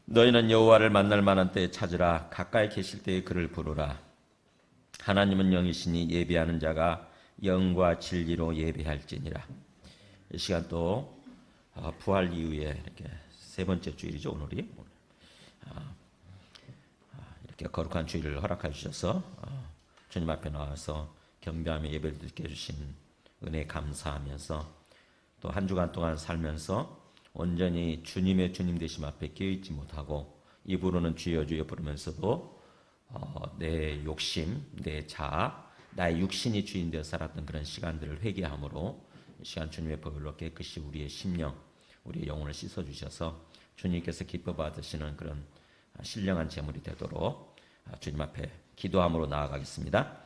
너희는 여호와를 만날 만한 때에 찾으라. 가까이 계실 때에 그를 부르라. 하나님은 영이시니 예배하는 자가 영과 진리로 예배할지니라. 이 시간 또 부활 이후에 이렇게 세 번째 주일이죠. 오늘이 이렇게 거룩한 주일을 허락해 주셔서 주님 앞에 나와서 겸비하며 예배를 드리게 해주신 은혜에 감사하면서 또 한 주간 동안 살면서 온전히 주님의 주님 되심 앞에 깨어있지 못하고 입으로는 주여 주여 부르면서도 내 욕심, 내 자아, 나의 육신이 주인 되어 살았던 그런 시간들을 회개함으로 이 시간 주님의 보혈로 깨끗이 우리의 심령, 우리의 영혼을 씻어주셔서 주님께서 기뻐 받으시는 그런 신령한 제물이 되도록 주님 앞에 기도함으로 나아가겠습니다.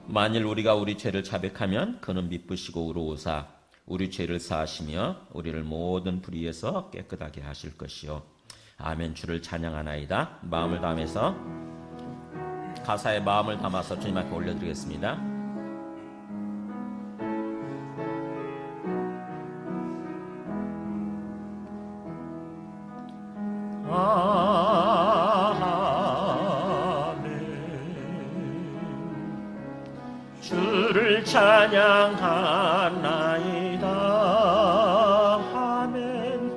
만일 우리가 우리 죄를 자백하면 그는 미쁘시고 의로우사 우리 죄를 사하시며 우리를 모든 불의에서 깨끗하게 하실 것이요. 아멘. 주를 찬양하나이다. 마음을 담아서 가사에 마음을 담아서 주님 앞에 올려드리겠습니다. 주를 찬양하나이다. 아멘.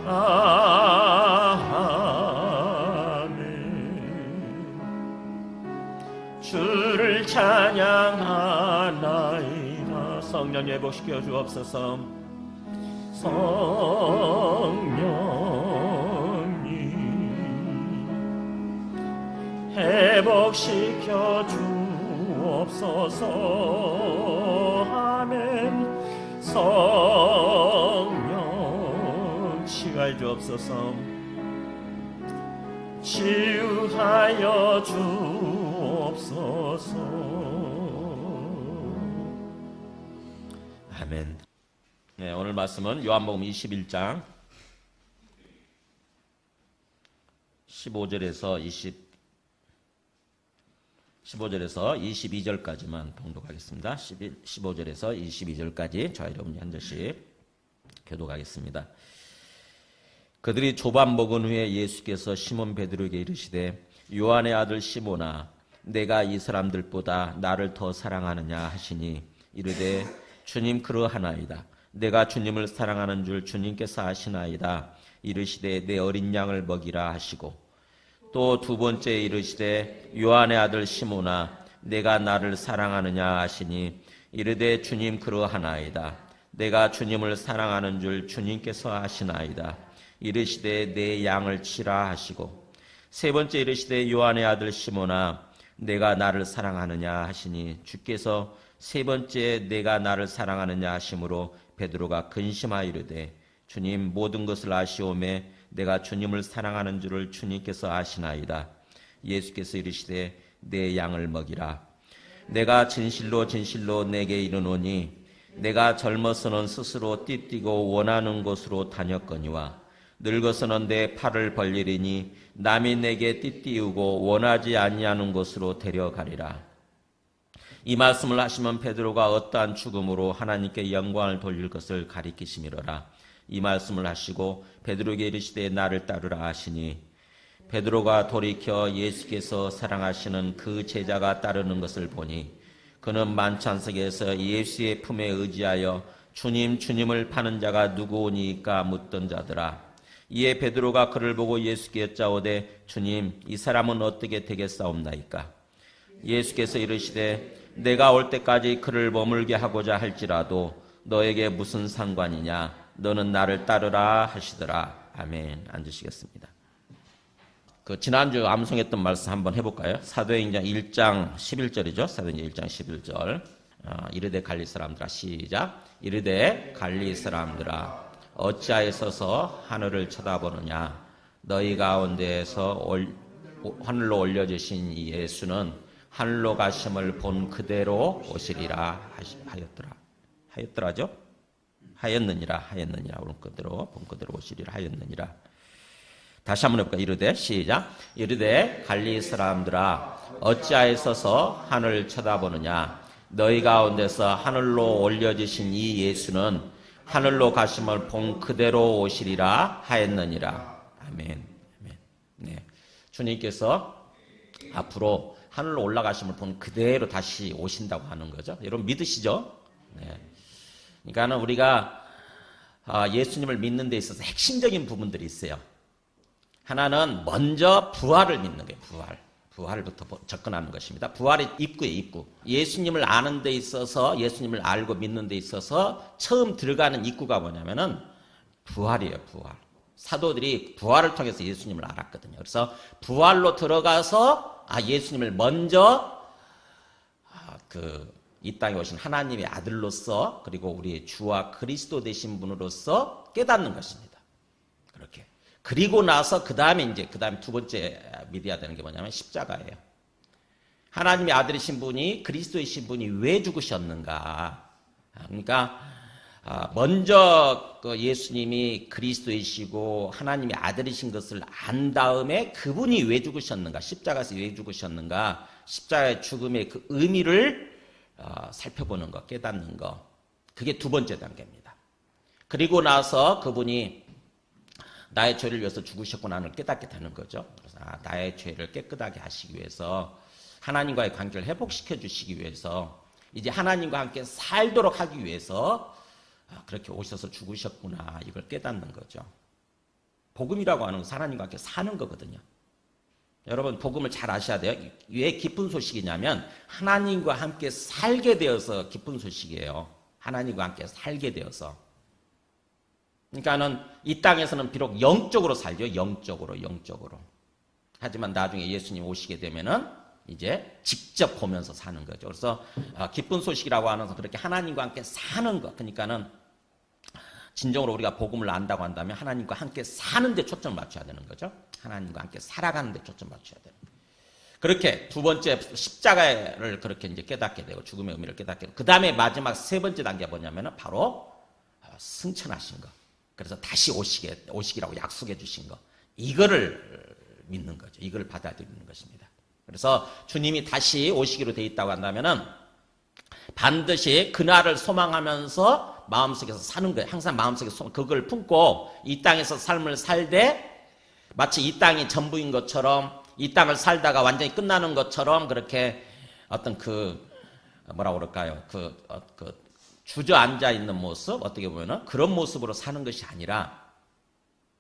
아멘. 주를 찬양하나이다. 성령 회복시켜 주옵소서. 성령님 회복시켜 주옵소서. 아멘. 성령 치유하여 주옵소서. 치유하여 주옵소서. 아멘. 네, 오늘 말씀은 요한복음 21장 15절에서 22절까지만 봉독하겠습니다. 15절에서 22절까지 저와 여러분이 한 절씩 교독하겠습니다. 그들이 조반 먹은 후에 예수께서 시몬 베드로에게 이르시되 요한의 아들 시몬아 내가 이 사람들보다 나를 더 사랑하느냐 하시니 이르되 주님 그러하나이다. 내가 주님을 사랑하는 줄 주님께서 아시나이다. 이르시되 내 어린 양을 먹이라 하시고 또 두 번째 이르시되 요한의 아들 시몬아 내가 나를 사랑하느냐 하시니 이르되 주님 그러하나이다. 내가 주님을 사랑하는 줄 주님께서 아시나이다. 이르시되 내 양을 치라 하시고 세 번째 이르시되 요한의 아들 시몬아 내가 나를 사랑하느냐 하시니 주께서 세 번째 내가 나를 사랑하느냐 하심으로 베드로가 근심하여 이르되 주님 모든 것을 아시오매 내가 주님을 사랑하는 줄을 주님께서 아시나이다. 예수께서 이르시되 내 양을 먹이라. 내가 진실로 진실로 내게 이르노니 내가 젊어서는 스스로 띠뛰고 원하는 곳으로 다녔거니와 늙어서는 내 팔을 벌리리니 남이 내게 띠띠우고 원하지 아니하는 곳으로 데려가리라. 이 말씀을 하시면 베드로가 어떠한 죽음으로 하나님께 영광을 돌릴 것을 가리키심이로라. 이 말씀을 하시고 베드로에게 이르시되 나를 따르라 하시니 베드로가 돌이켜 예수께서 사랑하시는 그 제자가 따르는 것을 보니 그는 만찬석에서 예수의 품에 의지하여 주님 주님을 파는 자가 누구오니까 묻던 자더라. 이에 베드로가 그를 보고 예수께 여짜오되 주님 이 사람은 어떻게 되겠사옵나이까? 예수께서 이르시되 내가 올 때까지 그를 머물게 하고자 할지라도 너에게 무슨 상관이냐? 너는 나를 따르라 하시더라. 아멘. 앉으시겠습니다. 그 지난주 암송했던 말씀 한번 해볼까요? 사도행전 1장 11절이죠. 사도행전 1장 11절. 이르되 갈릴리 사람들아, 시작. 이르되 갈릴리 사람들아, 어찌하여서 하늘을 쳐다보느냐? 너희 가운데에서 하늘로 올려주신 이 예수는 하늘로 가심을 본 그대로 오시리라 하였더라죠? 하였느니라 본 그대로 오시리라 하였느니라. 다시 한번 해볼까? 이르되, 시작. 이르되 갈릴리 사람들아, 어찌하여서 하늘을 쳐다보느냐? 너희 가운데서 하늘로 올려주신 이 예수는 하늘로 가심을 본 그대로 오시리라 하였느니라. 아멘. 네. 주님께서 앞으로 하늘로 올라가심을 본 그대로 다시 오신다고 하는 거죠. 여러분 믿으시죠? 네. 그러니까 우리가 예수님을 믿는 데 있어서 핵심적인 부분들이 있어요. 하나는 먼저 부활을 믿는 거예요. 부활부터 접근하는 것입니다. 부활의 입구예요, 입구. 예수님을 아는 데 있어서, 예수님을 알고 믿는 데 있어서 처음 들어가는 입구가 뭐냐면은 부활이에요, 부활. 사도들이 부활을 통해서 예수님을 알았거든요. 그래서 부활로 들어가서 예수님을 먼저 이 땅에 오신 하나님의 아들로서, 그리고 우리의 주와 그리스도 되신 분으로서 깨닫는 것입니다. 그렇게. 그리고 나서 그 다음에 두 번째 믿어야 되는 게 뭐냐면 십자가예요. 하나님의 아들이신 분이, 그리스도이신 분이 왜 죽으셨는가? 그러니까 먼저 예수님이 그리스도이시고 하나님의 아들이신 것을 안 다음에 그분이 왜 죽으셨는가? 십자가에서 왜 죽으셨는가? 십자가의 죽음의 그 의미를 살펴보는 것, 깨닫는 것. 그게 두 번째 단계입니다. 그리고 나서 그분이 나의 죄를 위해서 죽으셨구나를 깨닫게 되는 거죠. 그래서 나의 죄를 깨끗하게 하시기 위해서, 하나님과의 관계를 회복시켜 주시기 위해서, 이제 하나님과 함께 살도록 하기 위해서 그렇게 오셔서 죽으셨구나, 이걸 깨닫는 거죠. 복음이라고 하는 것은 하나님과 함께 사는 거거든요. 여러분 복음을 잘 아셔야 돼요. 왜 기쁜 소식이냐면 하나님과 함께 살게 되어서 기쁜 소식이에요. 하나님과 함께 살게 되어서. 그러니까는 이 땅에서는 비록 영적으로 살죠. 영적으로. 하지만 나중에 예수님 오시게 되면은 이제 직접 보면서 사는 거죠. 그래서 기쁜 소식이라고 하는 것은 그렇게 하나님과 함께 사는 것. 그러니까는 진정으로 우리가 복음을 안다고 한다면 하나님과 함께 사는 데 초점을 맞춰야 되는 거죠. 하나님과 함께 살아가는 데 초점을 맞춰야 되는 거예요. 그렇게 두 번째 십자가를 그렇게 이제 깨닫게 되고, 죽음의 의미를 깨닫게 되고, 그 다음에 마지막 세 번째 단계가 뭐냐면은 바로 승천하신 것. 그래서 다시 오시기라고 약속해 주신 것. 이거를 믿는 거죠. 이걸 받아들이는 것입니다. 그래서 주님이 다시 오시기로 돼 있다고 한다면은 반드시 그날을 소망하면서 마음속에서 사는 거예요. 항상 마음속에 그걸 품고 이 땅에서 삶을 살되 마치 이 땅이 전부인 것처럼, 이 땅을 살다가 완전히 끝나는 것처럼 그렇게 어떤 뭐라고 그럴까요? 주저앉아 있는 모습, 어떻게 보면은 그런 모습으로 사는 것이 아니라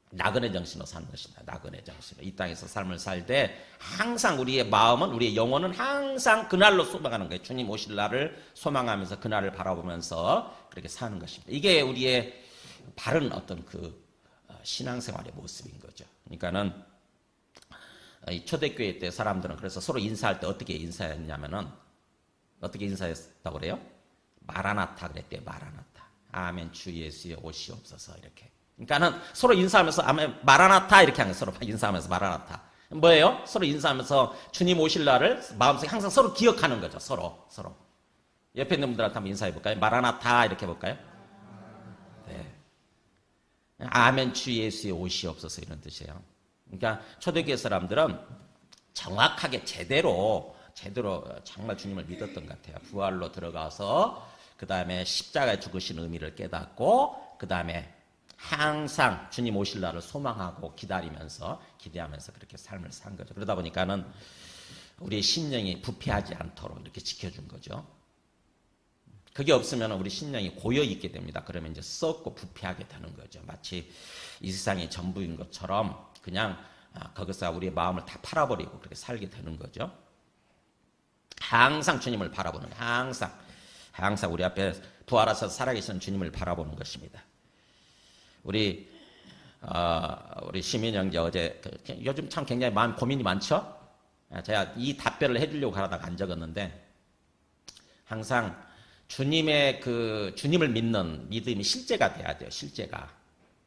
나그네 정신으로 사는 것입니다. 나그네 정신으로. 이 땅에서 삶을 살되 항상 우리의 마음은, 우리의 영혼은 항상 그날로 소망하는 거예요. 주님 오실 날을 소망하면서 그날을 바라보면서 그렇게 사는 것입니다. 이게 우리의 바른 어떤 신앙생활의 모습인 거죠. 그러니까는 이 초대교회 때 사람들은 그래서 서로 인사할 때 어떻게 인사했냐면은, 어떻게 인사했다고 그래요? 마라나타 그랬대요. 마라나타. 아멘 주 예수의 오시옵소서. 이렇게. 그러니까는 서로 인사하면서 아멘 마라나타 이렇게 하는 거예요. 서로 인사하면서 마라나타. 뭐예요? 서로 인사하면서 주님 오실 날을 마음속에 항상 서로 기억하는 거죠. 서로. 옆에 있는 분들한테 한번 인사해 볼까요? 마라나타 이렇게 해볼까요? 네. 아멘 주 예수의 오시옵소서, 이런 뜻이에요. 그러니까 초대교회 사람들은 정확하게 제대로 정말 주님을 믿었던 것 같아요. 부활로 들어가서 그 다음에 십자가에 죽으신 의미를 깨닫고, 그 다음에 항상 주님 오실 날을 소망하고 기대하면서 그렇게 삶을 산 거죠. 그러다 보니까는 우리의 심령이 부패하지 않도록 이렇게 지켜준 거죠. 그게 없으면 우리 심령이 고여 있게 됩니다. 그러면 이제 썩고 부패하게 되는 거죠. 마치 이 세상이 전부인 것처럼 그냥 거기서 우리의 마음을 다 팔아버리고 그렇게 살게 되는 거죠. 항상 주님을 바라보는, 항상 우리 앞에 부활하셔서 살아계시는 주님을 바라보는 것입니다. 우리 우리 시민 형제 어제 요즘 참 굉장히 고민이 많죠? 제가 이 답변을 해주려고 하다가 안 적었는데 항상 주님을 믿는 믿음이 실제가 돼야 돼요. 실제가.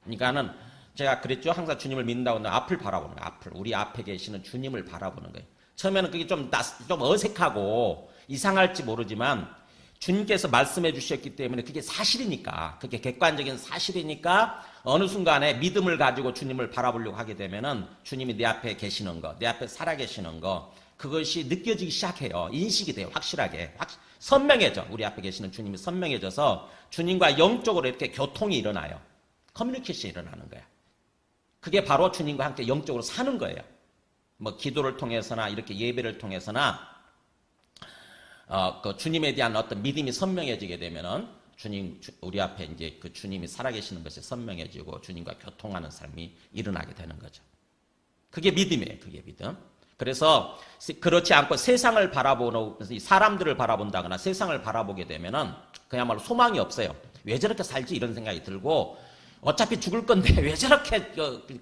그러니까는 제가 그랬죠. 항상 주님을 믿는다고 하면 앞을 바라보는 거예요. 우리 앞에 계시는 주님을 바라보는 거예요. 처음에는 그게 좀 어색하고 이상할지 모르지만 주님께서 말씀해 주셨기 때문에 그게 사실이니까, 그게 객관적인 사실이니까 어느 순간에 믿음을 가지고 주님을 바라보려고 하게 되면은 주님이 내 앞에 계시는 거, 내 앞에 살아계시는 거, 그것이 느껴지기 시작해요. 인식이 돼요. 확실하게. 선명해져. 우리 앞에 계시는 주님이 선명해져서 주님과 영적으로 이렇게 교통이 일어나요. 커뮤니케이션이 일어나는 거야. 그게 바로 주님과 함께 영적으로 사는 거예요. 뭐 기도를 통해서나 이렇게 예배를 통해서나 그 주님에 대한 어떤 믿음이 선명해지게 되면은 우리 앞에 이제 그 주님이 살아계시는 것이 선명해지고 주님과 교통하는 삶이 일어나게 되는 거죠. 그게 믿음이에요. 그게 믿음. 그래서 그렇지 않고 세상을 바라보는 사람들을 바라본다거나 세상을 바라보게 되면은 그야말로 소망이 없어요. 왜 저렇게 살지 이런 생각이 들고 어차피 죽을 건데 왜 저렇게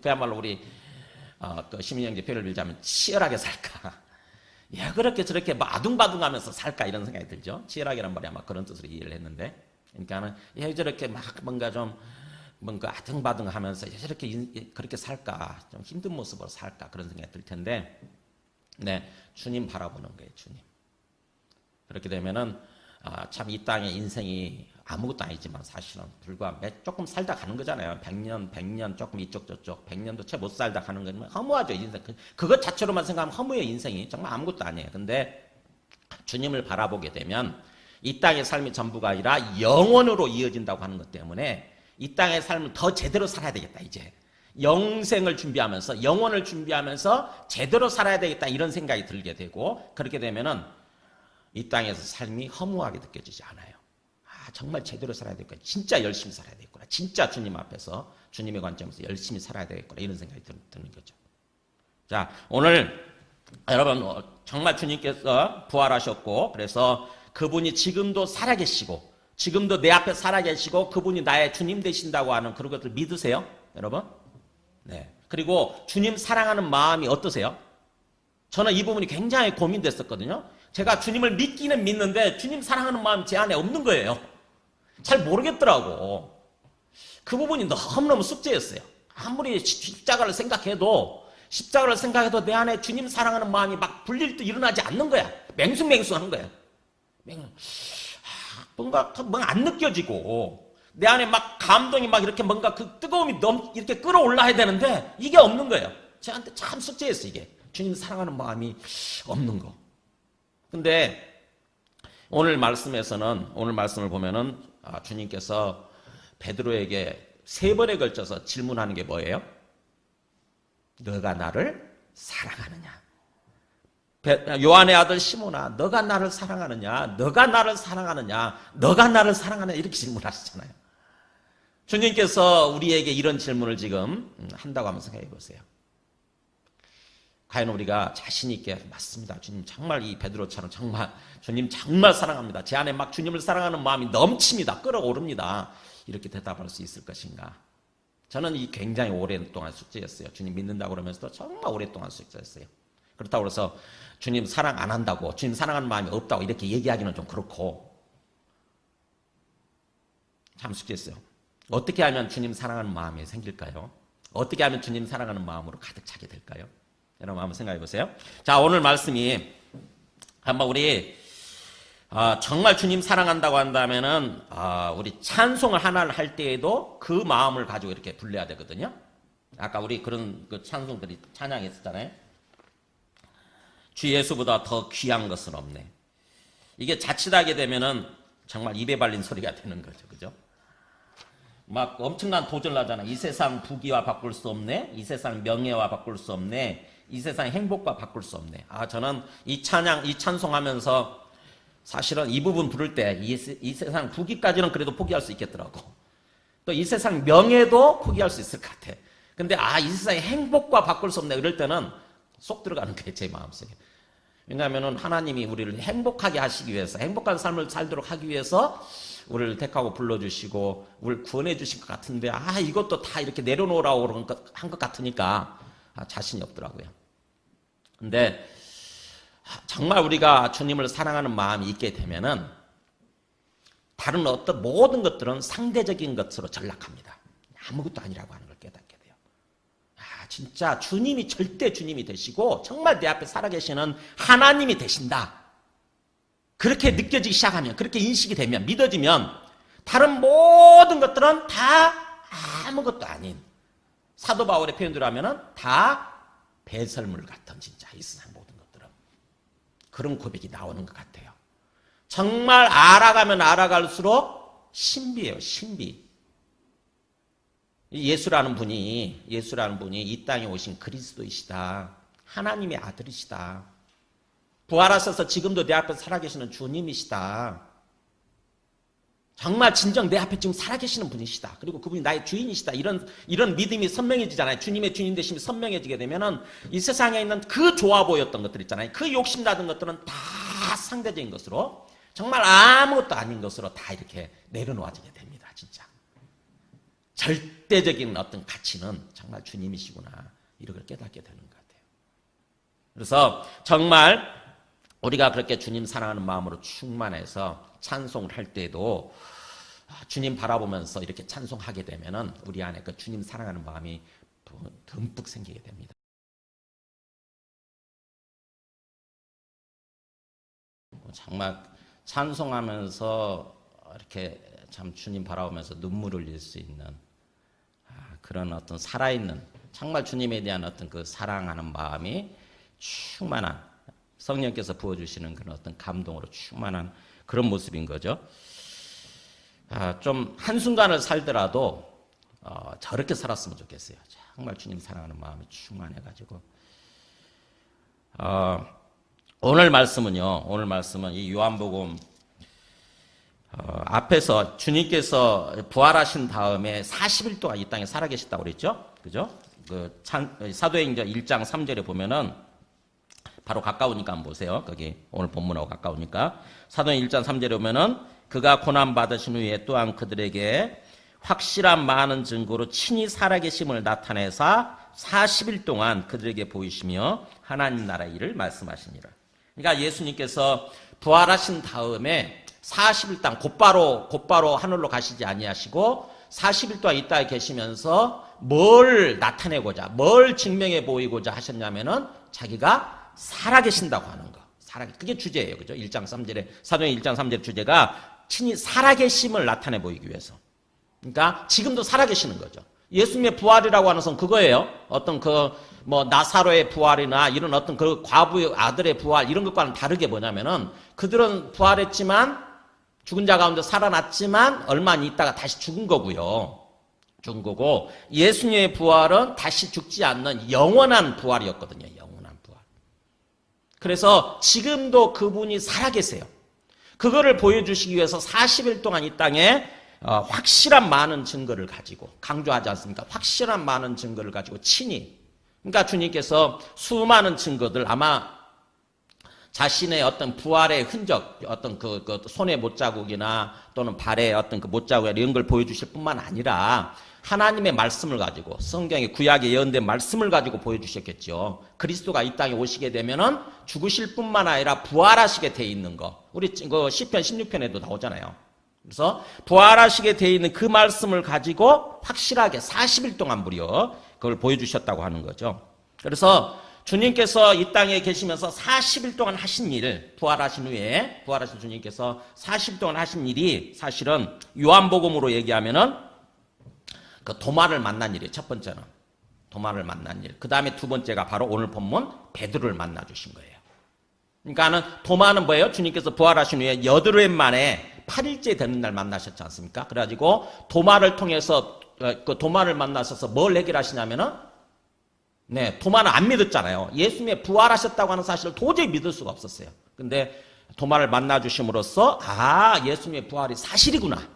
그야말로 우리 그 시민형제 표현을 빌자면 치열하게 살까? 왜 그렇게 저렇게 아둥바둥하면서 살까 이런 생각이 들죠. 치열하게란 말이 아마 그런 뜻으로 이해를 했는데, 그러니까는 왜 저렇게 막 뭔가 아둥바둥하면서 왜 저렇게 그렇게 살까? 좀 힘든 모습으로 살까? 그런 생각이 들 텐데, 네, 주님 바라보는 거예요. 주님. 그렇게 되면은 참 이 땅의 인생이 아무것도 아니지만 사실은 불과 조금 살다 가는 거잖아요. 100년 조금 이쪽 저쪽 100년도 채 못 살다 가는 거지만 허무하죠. 인생. 그것 자체로만 생각하면 허무해요. 인생이. 정말 아무것도 아니에요. 근데 주님을 바라보게 되면 이 땅의 삶이 전부가 아니라 영원으로 이어진다고 하는 것 때문에 이 땅의 삶을 더 제대로 살아야 되겠다. 이제 영생을 준비하면서 영원을 준비하면서 제대로 살아야 되겠다 이런 생각이 들게 되고, 그렇게 되면은 이 땅에서 삶이 허무하게 느껴지지 않아요. 정말 제대로 살아야 되겠구나. 진짜 열심히 살아야 되겠구나. 진짜 주님 앞에서 주님의 관점에서 열심히 살아야 되겠구나. 이런 생각이 드는 거죠. 자, 오늘 여러분 정말 주님께서 부활하셨고 그래서 그분이 지금도 살아계시고 지금도 내 앞에 살아계시고 그분이 나의 주님 되신다고 하는 그런 것들 믿으세요? 여러분? 네. 그리고 주님 사랑하는 마음이 어떠세요? 저는 이 부분이 굉장히 고민됐었거든요. 제가 주님을 믿기는 믿는데 주님 사랑하는 마음이 제 안에 없는 거예요. 잘 모르겠더라고. 그 부분이 너무너무 숙제였어요. 아무리 십자가를 생각해도 내 안에 주님 사랑하는 마음이 막 불릴 듯 일어나지 않는 거야. 맹숭맹숭한 거야. 뭔가 안 느껴지고 내 안에 막 감동이 막 이렇게 뭔가 그 뜨거움이 이렇게 끌어올라야 되는데 이게 없는 거예요. 저한테 참 숙제였어 이게. 주님 사랑하는 마음이 없는 거. 근데 오늘 말씀을 보면은 주님께서 베드로에게 3번에 걸쳐서 질문하는 게 뭐예요? 너가 나를 사랑하느냐? 요한의 아들 시몬아, 너가 나를 사랑하느냐? 너가 나를 사랑하느냐? 너가 나를 사랑하느냐? 이렇게 질문하시잖아요. 주님께서 우리에게 이런 질문을 지금 한다고 한번 생각해 보세요. 과연 우리가 자신 있게 맞습니다. 주님 정말 이 베드로처럼 정말 주님 정말 사랑합니다. 제 안에 막 주님을 사랑하는 마음이 넘칩니다. 끌어오릅니다. 이렇게 대답할 수 있을 것인가? 저는 이 굉장히 오랫동안 숙제였어요. 주님 믿는다고 그러면서도 정말 오랫동안 숙제였어요. 그렇다고 해서 주님 사랑 안 한다고 주님 사랑하는 마음이 없다고 이렇게 얘기하기는 좀 그렇고 참 숙제했어요. 어떻게 하면 주님 사랑하는 마음이 생길까요? 어떻게 하면 주님 사랑하는 마음으로 가득 차게 될까요? 여러분 한번 생각해 보세요. 자, 오늘 말씀이 한번 우리 정말 주님 사랑한다고 한다면은 우리 찬송을 하나를 할 때에도 그 마음을 가지고 이렇게 불러야 되거든요. 아까 우리 그런 그 찬송들이 찬양했었잖아요. 주 예수보다 더 귀한 것은 없네. 이게 자칫하게 되면은 정말 입에 발린 소리가 되는 거죠, 그죠? 막 엄청난 도전을 하잖아. 이 세상 부귀와 바꿀 수 없네. 이 세상 명예와 바꿀 수 없네. 이 세상 행복과 바꿀 수 없네. 저는 이 찬송하면서 사실은 이 부분 부를 때 이 세상 부귀까지는 그래도 포기할 수 있겠더라고. 또 이 세상 명예도 포기할 수 있을 것 같아. 근데 이 세상의 행복과 바꿀 수 없네. 이럴 때는 쏙 들어가는 거예요, 제 마음속에. 왜냐하면 하나님이 우리를 행복하게 하시기 위해서, 행복한 삶을 살도록 하기 위해서 우리를 택하고 불러주시고 우리를 구원해 주신 것 같은데, 이것도 다 이렇게 내려놓으라고 한 것 같으니까 자신이 없더라고요. 근데 정말 우리가 주님을 사랑하는 마음이 있게 되면은 다른 어떤 모든 것들은 상대적인 것으로 전락합니다. 아무것도 아니라고 하는 걸 깨닫게 돼요. 진짜 주님이 절대 주님이 되시고 정말 내 앞에 살아계시는 하나님이 되신다. 그렇게 느껴지기 시작하면, 그렇게 인식이 되면, 믿어지면 다른 모든 것들은 다 아무것도 아닌, 사도 바울의 표현대로 하면은 다 배설물 같은, 진짜 이 세상 모든 것들은 그런 고백이 나오는 것 같아요. 정말 알아가면 알아갈수록 신비예요, 신비. 예수라는 분이 이 땅에 오신 그리스도이시다. 하나님의 아들이시다. 부활하셔서 지금도 내 앞에 살아계시는 주님이시다. 정말 진정 내 앞에 지금 살아계시는 분이시다. 그리고 그분이 나의 주인이시다. 이런 믿음이 선명해지잖아요. 주님의 주인 되심이 선명해지게 되면은 이 세상에 있는 그 좋아 보였던 것들 있잖아요. 그 욕심나던 것들은 다 상대적인 것으로, 정말 아무것도 아닌 것으로 다 이렇게 내려놓아지게 됩니다. 진짜. 절대적인 어떤 가치는 정말 주님이시구나. 이걸 깨닫게 되는 것 같아요. 그래서 정말 우리가 그렇게 주님 사랑하는 마음으로 충만해서 찬송을 할 때에도 주님 바라보면서 이렇게 찬송하게 되면은 우리 안에 그 주님 사랑하는 마음이 듬뿍 생기게 됩니다. 정말 찬송하면서 이렇게 참 주님 바라보면서 눈물을 흘릴 수 있는 그런 어떤 살아있는, 정말 주님에 대한 어떤 그 사랑하는 마음이 충만한, 성령께서 부어주시는 그런 어떤 감동으로 충만한 그런 모습인 거죠. 좀 한순간을 살더라도 저렇게 살았으면 좋겠어요. 정말 주님 사랑하는 마음이 충만해가지고. 오늘 말씀은 이 요한복음 앞에서 주님께서 부활하신 다음에 40일 동안 이 땅에 살아계셨다고 그랬죠? 그죠? 사도행전 1장 3절에 보면은, 바로 가까우니까 한번 보세요. 거기 오늘 본문하고 가까우니까. 사도행 1장 3절에 보면은, 그가 고난 받으신 후에 또한 그들에게 확실한 많은 증거로 친히 살아계심을 나타내사 40일 동안 그들에게 보이시며 하나님 나라의 일을 말씀하시니라. 그러니까 예수님께서 부활하신 다음에 40일 동안 곧바로 하늘로 가시지 아니하시고 40일 동안 이 땅에 계시면서 뭘 나타내고자, 뭘 증명해 보이고자 하셨냐면은 자기가 살아계신다고 하는 거. 그게 주제예요. 그죠? 1장 3절에, 사도행 1장 3절의 주제가 친히 살아계심을 나타내 보이기 위해서. 그러니까 지금도 살아계시는 거죠. 예수님의 부활이라고 하는 것은 그거예요. 어떤 나사로의 부활이나 이런 어떤 그 과부의 아들의 부활, 이런 것과는 다르게 뭐냐면은, 그들은 부활했지만, 죽은 자 가운데 살아났지만, 얼마 안 있다가 다시 죽은 거고요. 죽은 거고, 예수님의 부활은 다시 죽지 않는 영원한 부활이었거든요. 영원한 부활. 그래서 지금도 그분이 살아계세요. 그거를 보여주시기 위해서 40일 동안 이 땅에 확실한 많은 증거를 가지고, 강조하지 않습니까? 확실한 많은 증거를 가지고 친히, 그러니까 주님께서 수많은 증거들, 아마 자신의 어떤 부활의 흔적, 어떤 그 손의 못자국이나 또는 발의 어떤 그 못자국이나 이런 걸 보여주실 뿐만 아니라 하나님의 말씀을 가지고, 성경의 구약에 예언된 말씀을 가지고 보여주셨겠죠. 그리스도가 이 땅에 오시게 되면은 죽으실 뿐만 아니라 부활하시게 돼 있는 거. 우리 시편 16편에도 나오잖아요. 그래서 부활하시게 돼 있는 그 말씀을 가지고 확실하게 40일 동안 무려 그걸 보여주셨다고 하는 거죠. 그래서 주님께서 이 땅에 계시면서 40일 동안 하신 일, 부활하신 주님께서 40일 동안 하신 일이 사실은 요한복음으로 얘기하면은 그 도마를 만난 일이에요. 첫 번째는 도마를 만난 일. 그 다음에 두 번째가 바로 오늘 본문 베드로를 만나 주신 거예요. 그러니까는 도마는 뭐예요? 주님께서 부활하신 후에 여드름 만에 8일째 되는 날 만나셨지 않습니까? 그래가지고 도마를 통해서 그 도마를 만나셔서 뭘 해결하시냐면은, 도마는 안 믿었잖아요. 예수님의 부활하셨다고 하는 사실을 도저히 믿을 수가 없었어요. 근데 도마를 만나 주심으로써 예수님의 부활이 사실이구나.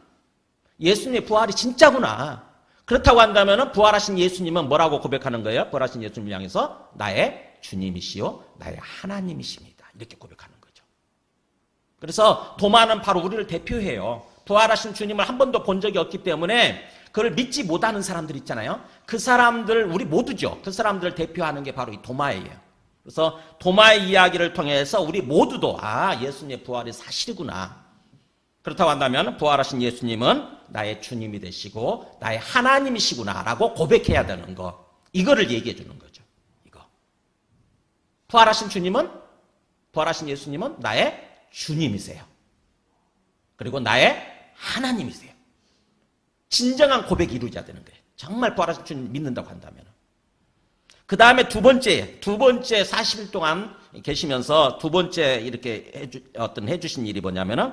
예수님의 부활이 진짜구나. 그렇다고 한다면은 부활하신 예수님은 뭐라고 고백하는 거예요? 부활하신 예수님을 향해서 나의 주님이시요 나의 하나님이십니다. 이렇게 고백하는 거죠. 그래서 도마는 바로 우리를 대표해요. 부활하신 주님을 한 번도 본 적이 없기 때문에 그걸 믿지 못하는 사람들 있잖아요. 그 사람들, 우리 모두죠. 그 사람들을 대표하는 게 바로 이 도마예요. 그래서 도마의 이야기를 통해서 우리 모두도 예수님의 부활이 사실이구나. 그렇다고 한다면 부활하신 예수님은 나의 주님이 되시고 나의 하나님이시구나라고 고백해야 되는 거. 이거를 얘기해 주는 거죠. 이거. 부활하신 예수님은 나의 주님이세요. 그리고 나의 하나님이세요. 진정한 고백이 이루어져야 되는 거예요. 정말 부활하신 주님 믿는다고 한다면. 그 다음에 두 번째 40일 동안 계시면서 두 번째 이렇게 해주신 일이 뭐냐면은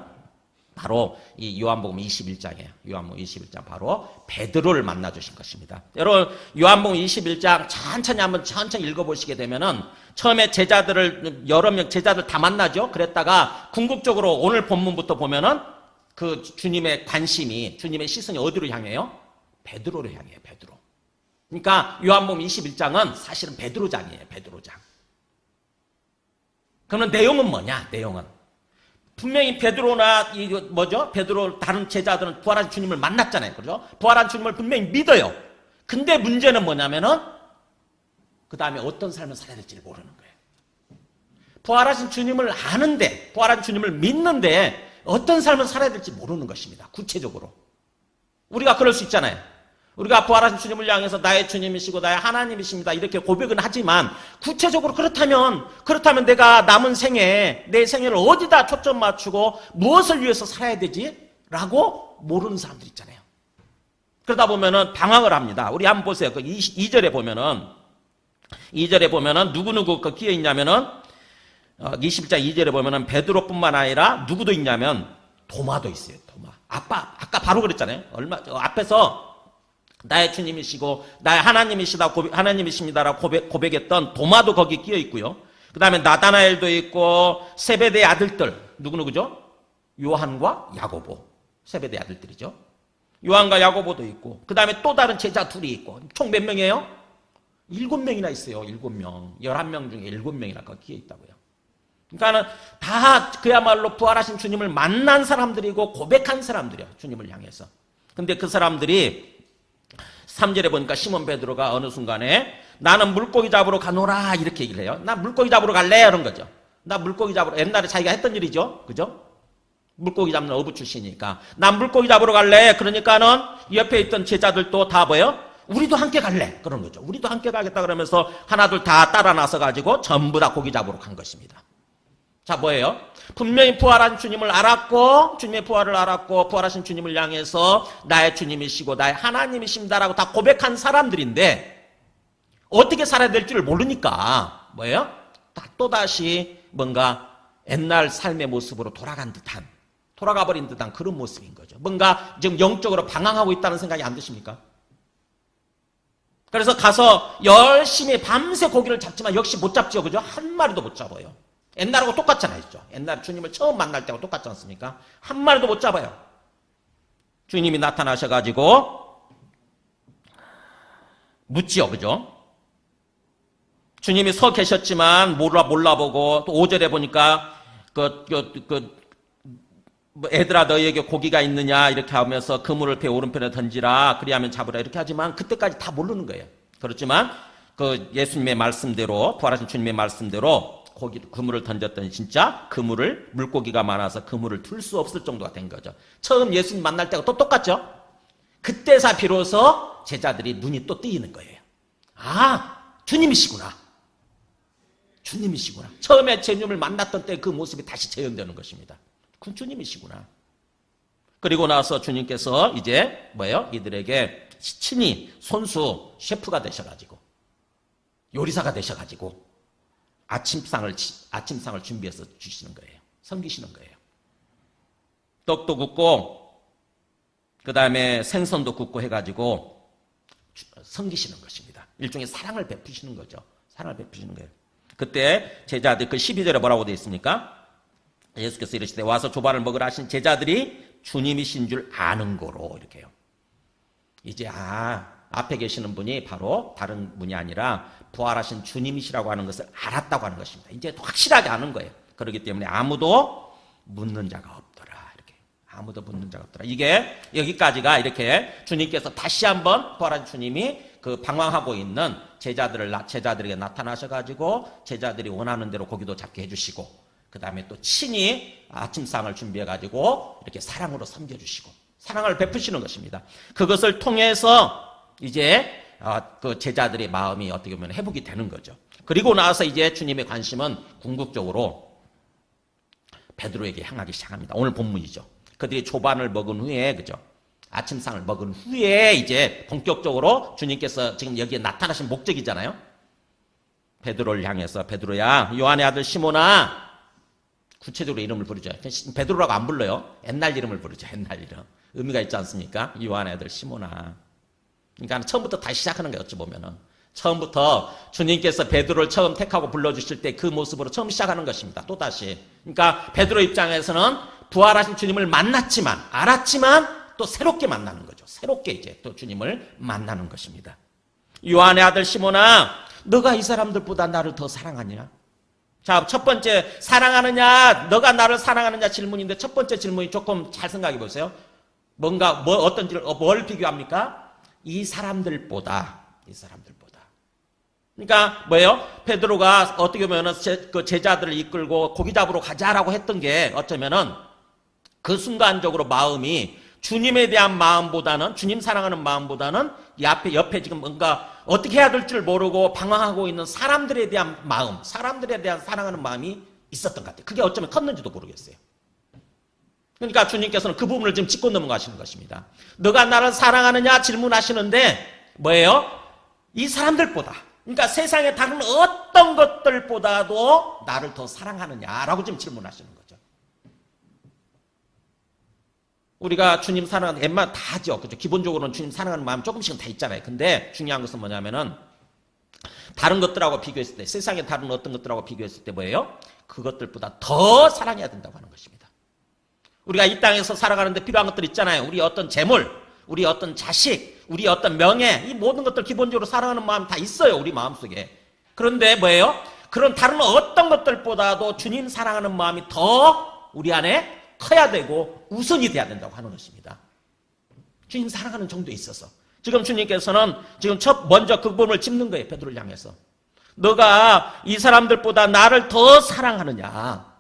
바로 이 요한복음 21장이에요. 요한복음 21장 바로 베드로를 만나 주신 것입니다. 여러분 요한복음 21장 천천히 읽어보시게 되면은 처음에 여러 명 제자들 다 만나죠. 그랬다가 궁극적으로 오늘 본문부터 보면은 그 주님의 관심이, 주님의 시선이 어디로 향해요? 베드로로 향해요. 베드로. 그러니까 요한복음 21장은 사실은 베드로장이에요. 베드로장. 그러면 내용은 뭐냐? 내용은 분명히 베드로나 베드로 다른 제자들은 부활한 주님을 만났잖아요. 그렇죠? 부활한 주님을 분명히 믿어요. 근데 문제는 뭐냐면은 그 다음에 어떤 삶을 살아야 될지를 모르는 거예요. 부활하신 주님을 아는데, 부활한 주님을 믿는데 어떤 삶을 살아야 될지 모르는 것입니다. 구체적으로. 우리가 그럴 수 있잖아요. 우리가 부활하신 주님을 향해서 나의 주님이시고 나의 하나님이십니다. 이렇게 고백은 하지만 구체적으로 그렇다면 내가 남은 내 생애를 어디다 초점 맞추고 무엇을 위해서 살아야 되지? 라고 모르는 사람들 있잖아요. 그러다 보면은 방황을 합니다. 우리 한번 보세요. 그 2절에 보면은 누구 끼어 있냐면은 20장 2절에 보면은 베드로뿐만 아니라 누구도 있냐면 도마도 있어요. 도마. 아까 바로 그랬잖아요. 앞에서 나의 주님이시고 나의 하나님이십니다라고 고백했던 도마도 거기 끼어 있고요. 그 다음에 나다나엘도 있고 세베대의 아들들 누구죠? 요한과 야고보. 세베대의 아들들이죠. 요한과 야고보도 있고 그 다음에 또 다른 제자 둘이 있고 총 몇 명이에요? 7명이나 있어요. 7명. 11명 중에 7명이나 거기 끼어 있다고요. 그러니까는 다 그야말로 부활하신 주님을 만난 사람들이고 고백한 사람들이야. 주님을 향해서. 근데 그 사람들이 3절에 보니까 시몬 베드로가 어느 순간에 나는 물고기 잡으러 가노라 이렇게 얘기를 해요. 나 물고기 잡으러 갈래? 이런 거죠. 나 물고기 잡으러 옛날에 자기가 했던 일이죠. 그죠? 물고기 잡는 어부 출신이니까 난 물고기 잡으러 갈래. 그러니까는 옆에 있던 제자들도 다 뭐예요? 우리도 함께 갈래. 그런 거죠. 우리도 함께 가겠다 그러면서 하나둘 다 따라 나서 가지고 전부 다 고기 잡으러 간 것입니다. 자, 뭐예요? 분명히 부활한 주님을 알았고 주님의 부활을 알았고 부활하신 주님을 향해서 나의 주님이시고 나의 하나님이십니다라고 다 고백한 사람들인데 어떻게 살아야 될지를 모르니까 뭐예요? 또다시 뭔가 옛날 삶의 모습으로 돌아가 버린 듯한 그런 모습인 거죠. 뭔가 지금 영적으로 방황하고 있다는 생각이 안 드십니까? 그래서 가서 열심히 밤새 고기를 잡지만 역시 못 잡죠. 그죠? 한 마리도 못 잡아요. 옛날하고 똑같잖아요. 옛날 주님을 처음 만날 때하고 똑같지 않습니까? 한 마리도 못 잡아요. 주님이 나타나셔가지고 묻지요. 그죠? 주님이 서 계셨지만 몰라보고 또 5절에 보니까 애들아 너희에게 고기가 있느냐 이렇게 하면서 그물을 배 오른편에 던지라 그리하면 잡으라 이렇게 하지만 그때까지 다 모르는 거예요. 그렇지만 그 예수님의 말씀대로 부활하신 주님의 말씀대로 그물을 던졌더니 진짜 물고기가 많아서 그물을 틀 수 없을 정도가 된 거죠. 처음 예수님 만날 때가 또 똑같죠? 그때서 비로소 제자들이 눈이 또 뜨이는 거예요. 주님이시구나. 처음에 주님을 만났던 때 그 모습이 다시 재현되는 것입니다. 그 주님이시구나. 그리고 나서 주님께서 이제 이들에게 친히 손수 셰프가 되셔가지고 요리사가 되셔가지고 아침상을 준비해서 주시는 거예요. 섬기시는 거예요. 떡도 굽고 그 다음에 생선도 굽고 해가지고 섬기시는 것입니다. 일종의 사랑을 베푸시는 거죠. 사랑을 베푸시는 거예요. 그때 제자들 12절에 뭐라고 되어 있습니까? 예수께서 이르시되 와서 조반을 먹으라 하신 제자들이 주님이신 줄 아는 거로 이렇게 해요. 이제 앞에 계시는 분이 바로 다른 분이 아니라 부활하신 주님이시라고 하는 것을 알았다고 하는 것입니다. 이제 확실하게 아는 거예요. 그렇기 때문에 아무도 묻는 자가 없더라. 이렇게 아무도 묻는 자가 없더라. 이게 여기까지가 이렇게 주님께서 다시 한번 부활하신 주님이 그 방황하고 있는 제자들에게 나타나셔가지고 제자들이 원하는 대로 고기도 잡게 해주시고 그 다음에 또 친히 아침상을 준비해가지고 이렇게 사랑으로 섬겨주시고 사랑을 베푸시는 것입니다. 그것을 통해서 이제 그 제자들의 마음이 어떻게 보면 회복이 되는 거죠. 그리고 나서 이제 주님의 관심은 궁극적으로 베드로에게 향하기 시작합니다. 오늘 본문이죠. 그들이 조반을 먹은 후에, 그죠? 아침상을 먹은 후에 이제 본격적으로 주님께서 지금 여기에 나타나신 목적이잖아요. 베드로를 향해서 베드로야, 요한의 아들 시몬아, 구체적으로 이름을 부르죠. 베드로라고 안 불러요. 옛날 이름을 부르죠. 옛날 이름. 의미가 있지 않습니까? 요한의 아들 시몬아. 그러니까 처음부터 다시 시작하는 거예요. 어찌 보면은. 처음부터 주님께서 베드로를 처음 택하고 불러주실 때 그 모습으로 처음 시작하는 것입니다. 또다시. 그러니까 베드로 입장에서는 부활하신 주님을 만났지만, 알았지만 또 새롭게 만나는 거죠. 새롭게 이제 또 주님을 만나는 것입니다. 요한의 아들 시몬아, 너가 이 사람들보다 나를 더 사랑하냐? 자, 첫 번째, 사랑하느냐, 너가 나를 사랑하느냐 질문인데 첫 번째 질문이 조금 잘 생각해 보세요. 뭘 비교합니까? 이 사람들보다. 그러니까 뭐예요? 베드로가 어떻게 보면은 그 제자들을 이끌고 고기 잡으러 가자라고 했던 게 어쩌면은 그 순간적으로 마음이 주님에 대한 마음보다는, 주님 사랑하는 마음보다는 옆에 지금 뭔가 어떻게 해야 될지를 모르고 방황하고 있는 사람들에 대한 마음, 사람들에 대한 사랑하는 마음이 있었던 것 같아요. 그게 어쩌면 컸는지도 모르겠어요. 그러니까 주님께서는 그 부분을 지금 짚고 넘어가시는 것입니다. 너가 나를 사랑하느냐 질문하시는데 뭐예요? 이 사람들보다, 그러니까 세상의 다른 어떤 것들보다도 나를 더 사랑하느냐라고 지금 질문하시는 거죠. 우리가 주님 사랑하는 웬만하면 다 하죠. 그죠? 기본적으로는 주님 사랑하는 마음 조금씩은 다 있잖아요. 근데 중요한 것은 뭐냐면은 다른 것들하고 비교했을 때, 세상의 다른 어떤 것들하고 비교했을 때 뭐예요? 그것들보다 더 사랑해야 된다고 하는 것입니다. 우리가 이 땅에서 살아가는데 필요한 것들 있잖아요. 우리 어떤 재물, 우리 어떤 자식, 우리 어떤 명예, 이 모든 것들 기본적으로 사랑하는 마음이 다 있어요. 우리 마음속에. 그런데 뭐예요? 그런 다른 어떤 것들보다도 주님 사랑하는 마음이 더 우리 안에 커야 되고 우선이 돼야 된다고 하는 것입니다. 주님 사랑하는 정도에 있어서. 지금 주님께서는 지금 먼저 그 부분을 짚는 거예요. 베드로를 향해서. 너가 이 사람들보다 나를 더 사랑하느냐.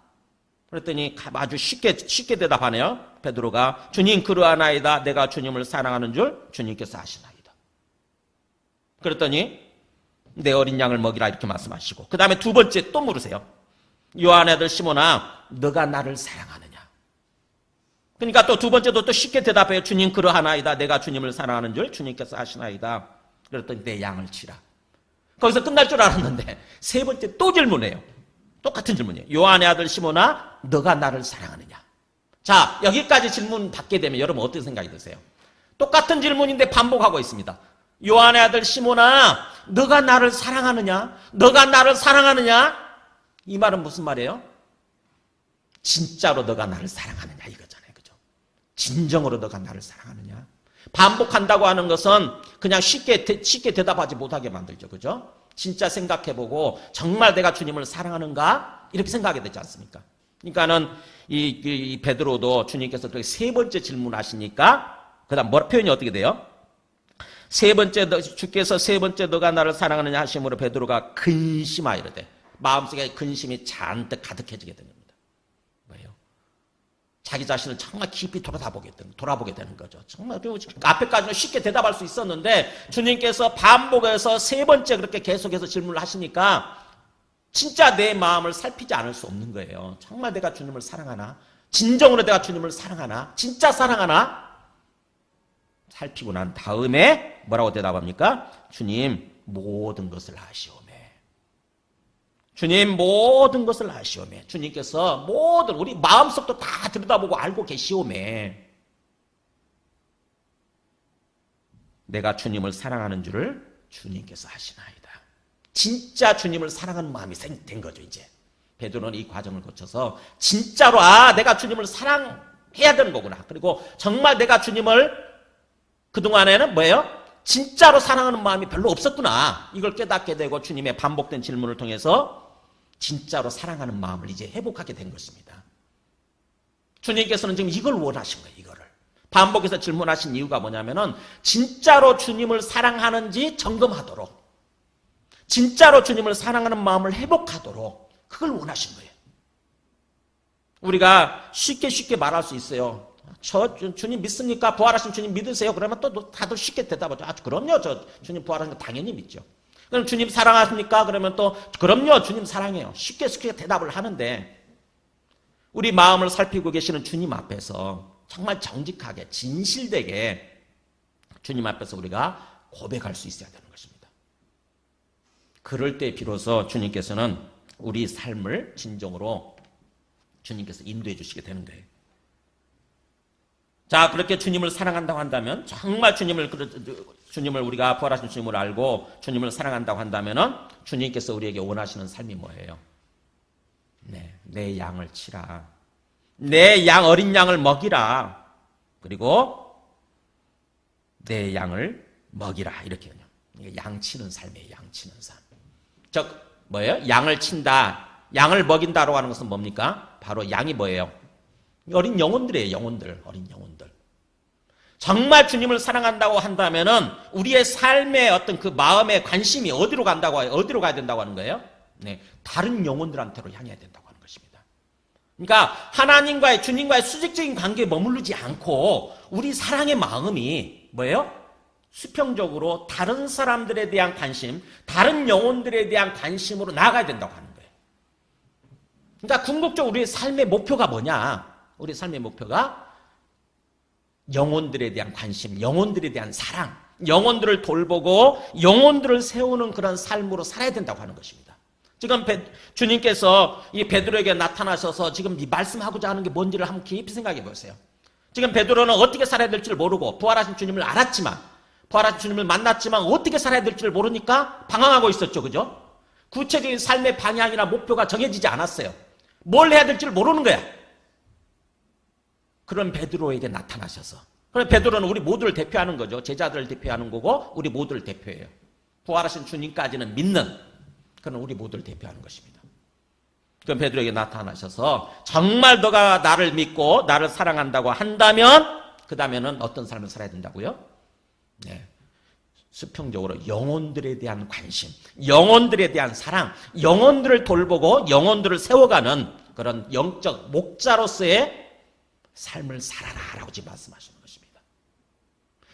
그랬더니 아주 쉽게 대답하네요. 베드로가 주님 그러하나이다. 내가 주님을 사랑하는 줄 주님께서 아시나이다. 그랬더니 내 어린 양을 먹이라 이렇게 말씀하시고 그 다음에 두 번째 또 물으세요. 요한의 아들 시몬아, 너가 나를 사랑하느냐. 그러니까 또 두 번째도 또 쉽게 대답해요. 주님 그러하나이다. 내가 주님을 사랑하는 줄 주님께서 아시나이다. 그랬더니 내 양을 치라. 거기서 끝날 줄 알았는데 세 번째 또 질문해요. 똑같은 질문이에요. 요한의 아들 시몬아, 너가 나를 사랑하느냐. 자, 여기까지 질문 받게 되면 여러분 어떤 생각이 드세요? 똑같은 질문인데 반복하고 있습니다. 요한의 아들 시몬아, 너가 나를 사랑하느냐? 너가 나를 사랑하느냐? 이 말은 무슨 말이에요? 진짜로 너가 나를 사랑하느냐 이거잖아요. 그죠? 진정으로 너가 나를 사랑하느냐? 반복한다고 하는 것은 그냥 쉽게 대답하지 못하게 만들죠. 그죠? 진짜 생각해보고 정말 내가 주님을 사랑하는가? 이렇게 생각하게 되지 않습니까? 그러니까는 이 베드로도 주님께서 그렇게 세 번째 질문하시니까 그 다음 표현이 어떻게 돼요? 주께서 세 번째 너가 나를 사랑하느냐 하심으로 베드로가 근심하여 이르되 마음속에 근심이 잔뜩 가득해지게 됩니다. 뭐예요? 자기 자신을 정말 깊이 돌아보게 되는 거죠. 정말 앞에까지는 쉽게 대답할 수 있었는데 주님께서 반복해서 세 번째 그렇게 계속해서 질문을 하시니까 진짜 내 마음을 살피지 않을 수 없는 거예요. 정말 내가 주님을 사랑하나? 진정으로 내가 주님을 사랑하나? 진짜 사랑하나? 살피고 난 다음에 뭐라고 대답합니까? 주님 모든 것을 아시오매. 주님 모든 것을 아시오매. 주님께서 모든 우리 마음속도 다 들여다보고 알고 계시오매. 내가 주님을 사랑하는 줄을 주님께서 아시나이다. 진짜 주님을 사랑하는 마음이 된 거죠. 이제 베드로는 이 과정을 거쳐서 진짜로 내가 주님을 사랑해야 되는 거구나. 그리고 정말 내가 주님을 그동안에는 뭐예요? 진짜로 사랑하는 마음이 별로 없었구나. 이걸 깨닫게 되고 주님의 반복된 질문을 통해서 진짜로 사랑하는 마음을 이제 회복하게 된 것입니다. 주님께서는 지금 이걸 원하신 거예요. 이거를. 반복해서 질문하신 이유가 뭐냐면은 진짜로 주님을 사랑하는지 점검하도록, 진짜로 주님을 사랑하는 마음을 회복하도록 그걸 원하신 거예요. 우리가 쉽게 말할 수 있어요. 저 주님 믿습니까? 부활하신 주님 믿으세요? 그러면 또 다들 쉽게 대답하죠. 아, 그럼요. 저 주님 부활하신 거 당연히 믿죠. 그럼 주님 사랑하십니까? 그러면 또 그럼요. 주님 사랑해요. 쉽게 대답을 하는데, 우리 마음을 살피고 계시는 주님 앞에서 정말 정직하게 진실되게 주님 앞에서 우리가 고백할 수 있어야 되는 것입니다. 그럴 때 비로소 주님께서는 우리 삶을 진정으로 주님께서 인도해 주시게 되는 거예요. 자, 그렇게 주님을 사랑한다고 한다면, 정말 주님을 우리가 부활하신 주님을 알고 주님을 사랑한다고 한다면은 주님께서 우리에게 원하시는 삶이 뭐예요? 네, 내 양을 치라. 내 어린 양을 먹이라. 그리고 내 양을 먹이라. 이렇게요. 양 치는 삶이에요. 양 치는 삶. 즉 뭐예요? 양을 친다. 양을 먹인다라고 하는 것은 뭡니까? 바로 양이 뭐예요? 어린 영혼들이에요. 영혼들. 어린 영혼들. 정말 주님을 사랑한다고 한다면은 우리의 삶의 어떤 그 마음의 관심이 어디로 가야 된다고 하는 거예요? 네, 다른 영혼들한테로 향해야 된다고 하는 것입니다. 그러니까 하나님과의, 주님과의 수직적인 관계에 머무르지 않고 우리 사랑의 마음이 뭐예요? 수평적으로 다른 사람들에 대한 관심, 다른 영혼들에 대한 관심으로 나아가야 된다고 하는 거예요. 그러니까 궁극적으로 우리의 삶의 목표가 뭐냐? 우리 삶의 목표가 영혼들에 대한 관심, 영혼들에 대한 사랑, 영혼들을 돌보고 영혼들을 세우는 그런 삶으로 살아야 된다고 하는 것입니다. 지금 주님께서 이 베드로에게 나타나셔서 지금 이 말씀하고자 하는 게 뭔지를 한번 깊이 생각해 보세요. 지금 베드로는 어떻게 살아야 될지를 모르고 부활하신 주님을 알았지만, 부활하신 주님을 만났지만 어떻게 살아야 될지를 모르니까 방황하고 있었죠. 그죠? 구체적인 삶의 방향이나 목표가 정해지지 않았어요. 뭘 해야 될지를 모르는 거야. 그런 베드로에게 나타나셔서, 그럼 베드로는 우리 모두를 대표하는 거죠. 제자들을 대표하는 거고 우리 모두를 대표해요. 부활하신 주님까지는 믿는 그런 우리 모두를 대표하는 것입니다. 그럼 베드로에게 나타나셔서 정말 너가 나를 믿고 나를 사랑한다고 한다면 그 다음에는 어떤 삶을 살아야 된다고요? 네, 수평적으로 영혼들에 대한 관심, 영혼들에 대한 사랑, 영혼들을 돌보고 영혼들을 세워가는 그런 영적 목자로서의 삶을 살아라라고 지금 말씀하시는 것입니다.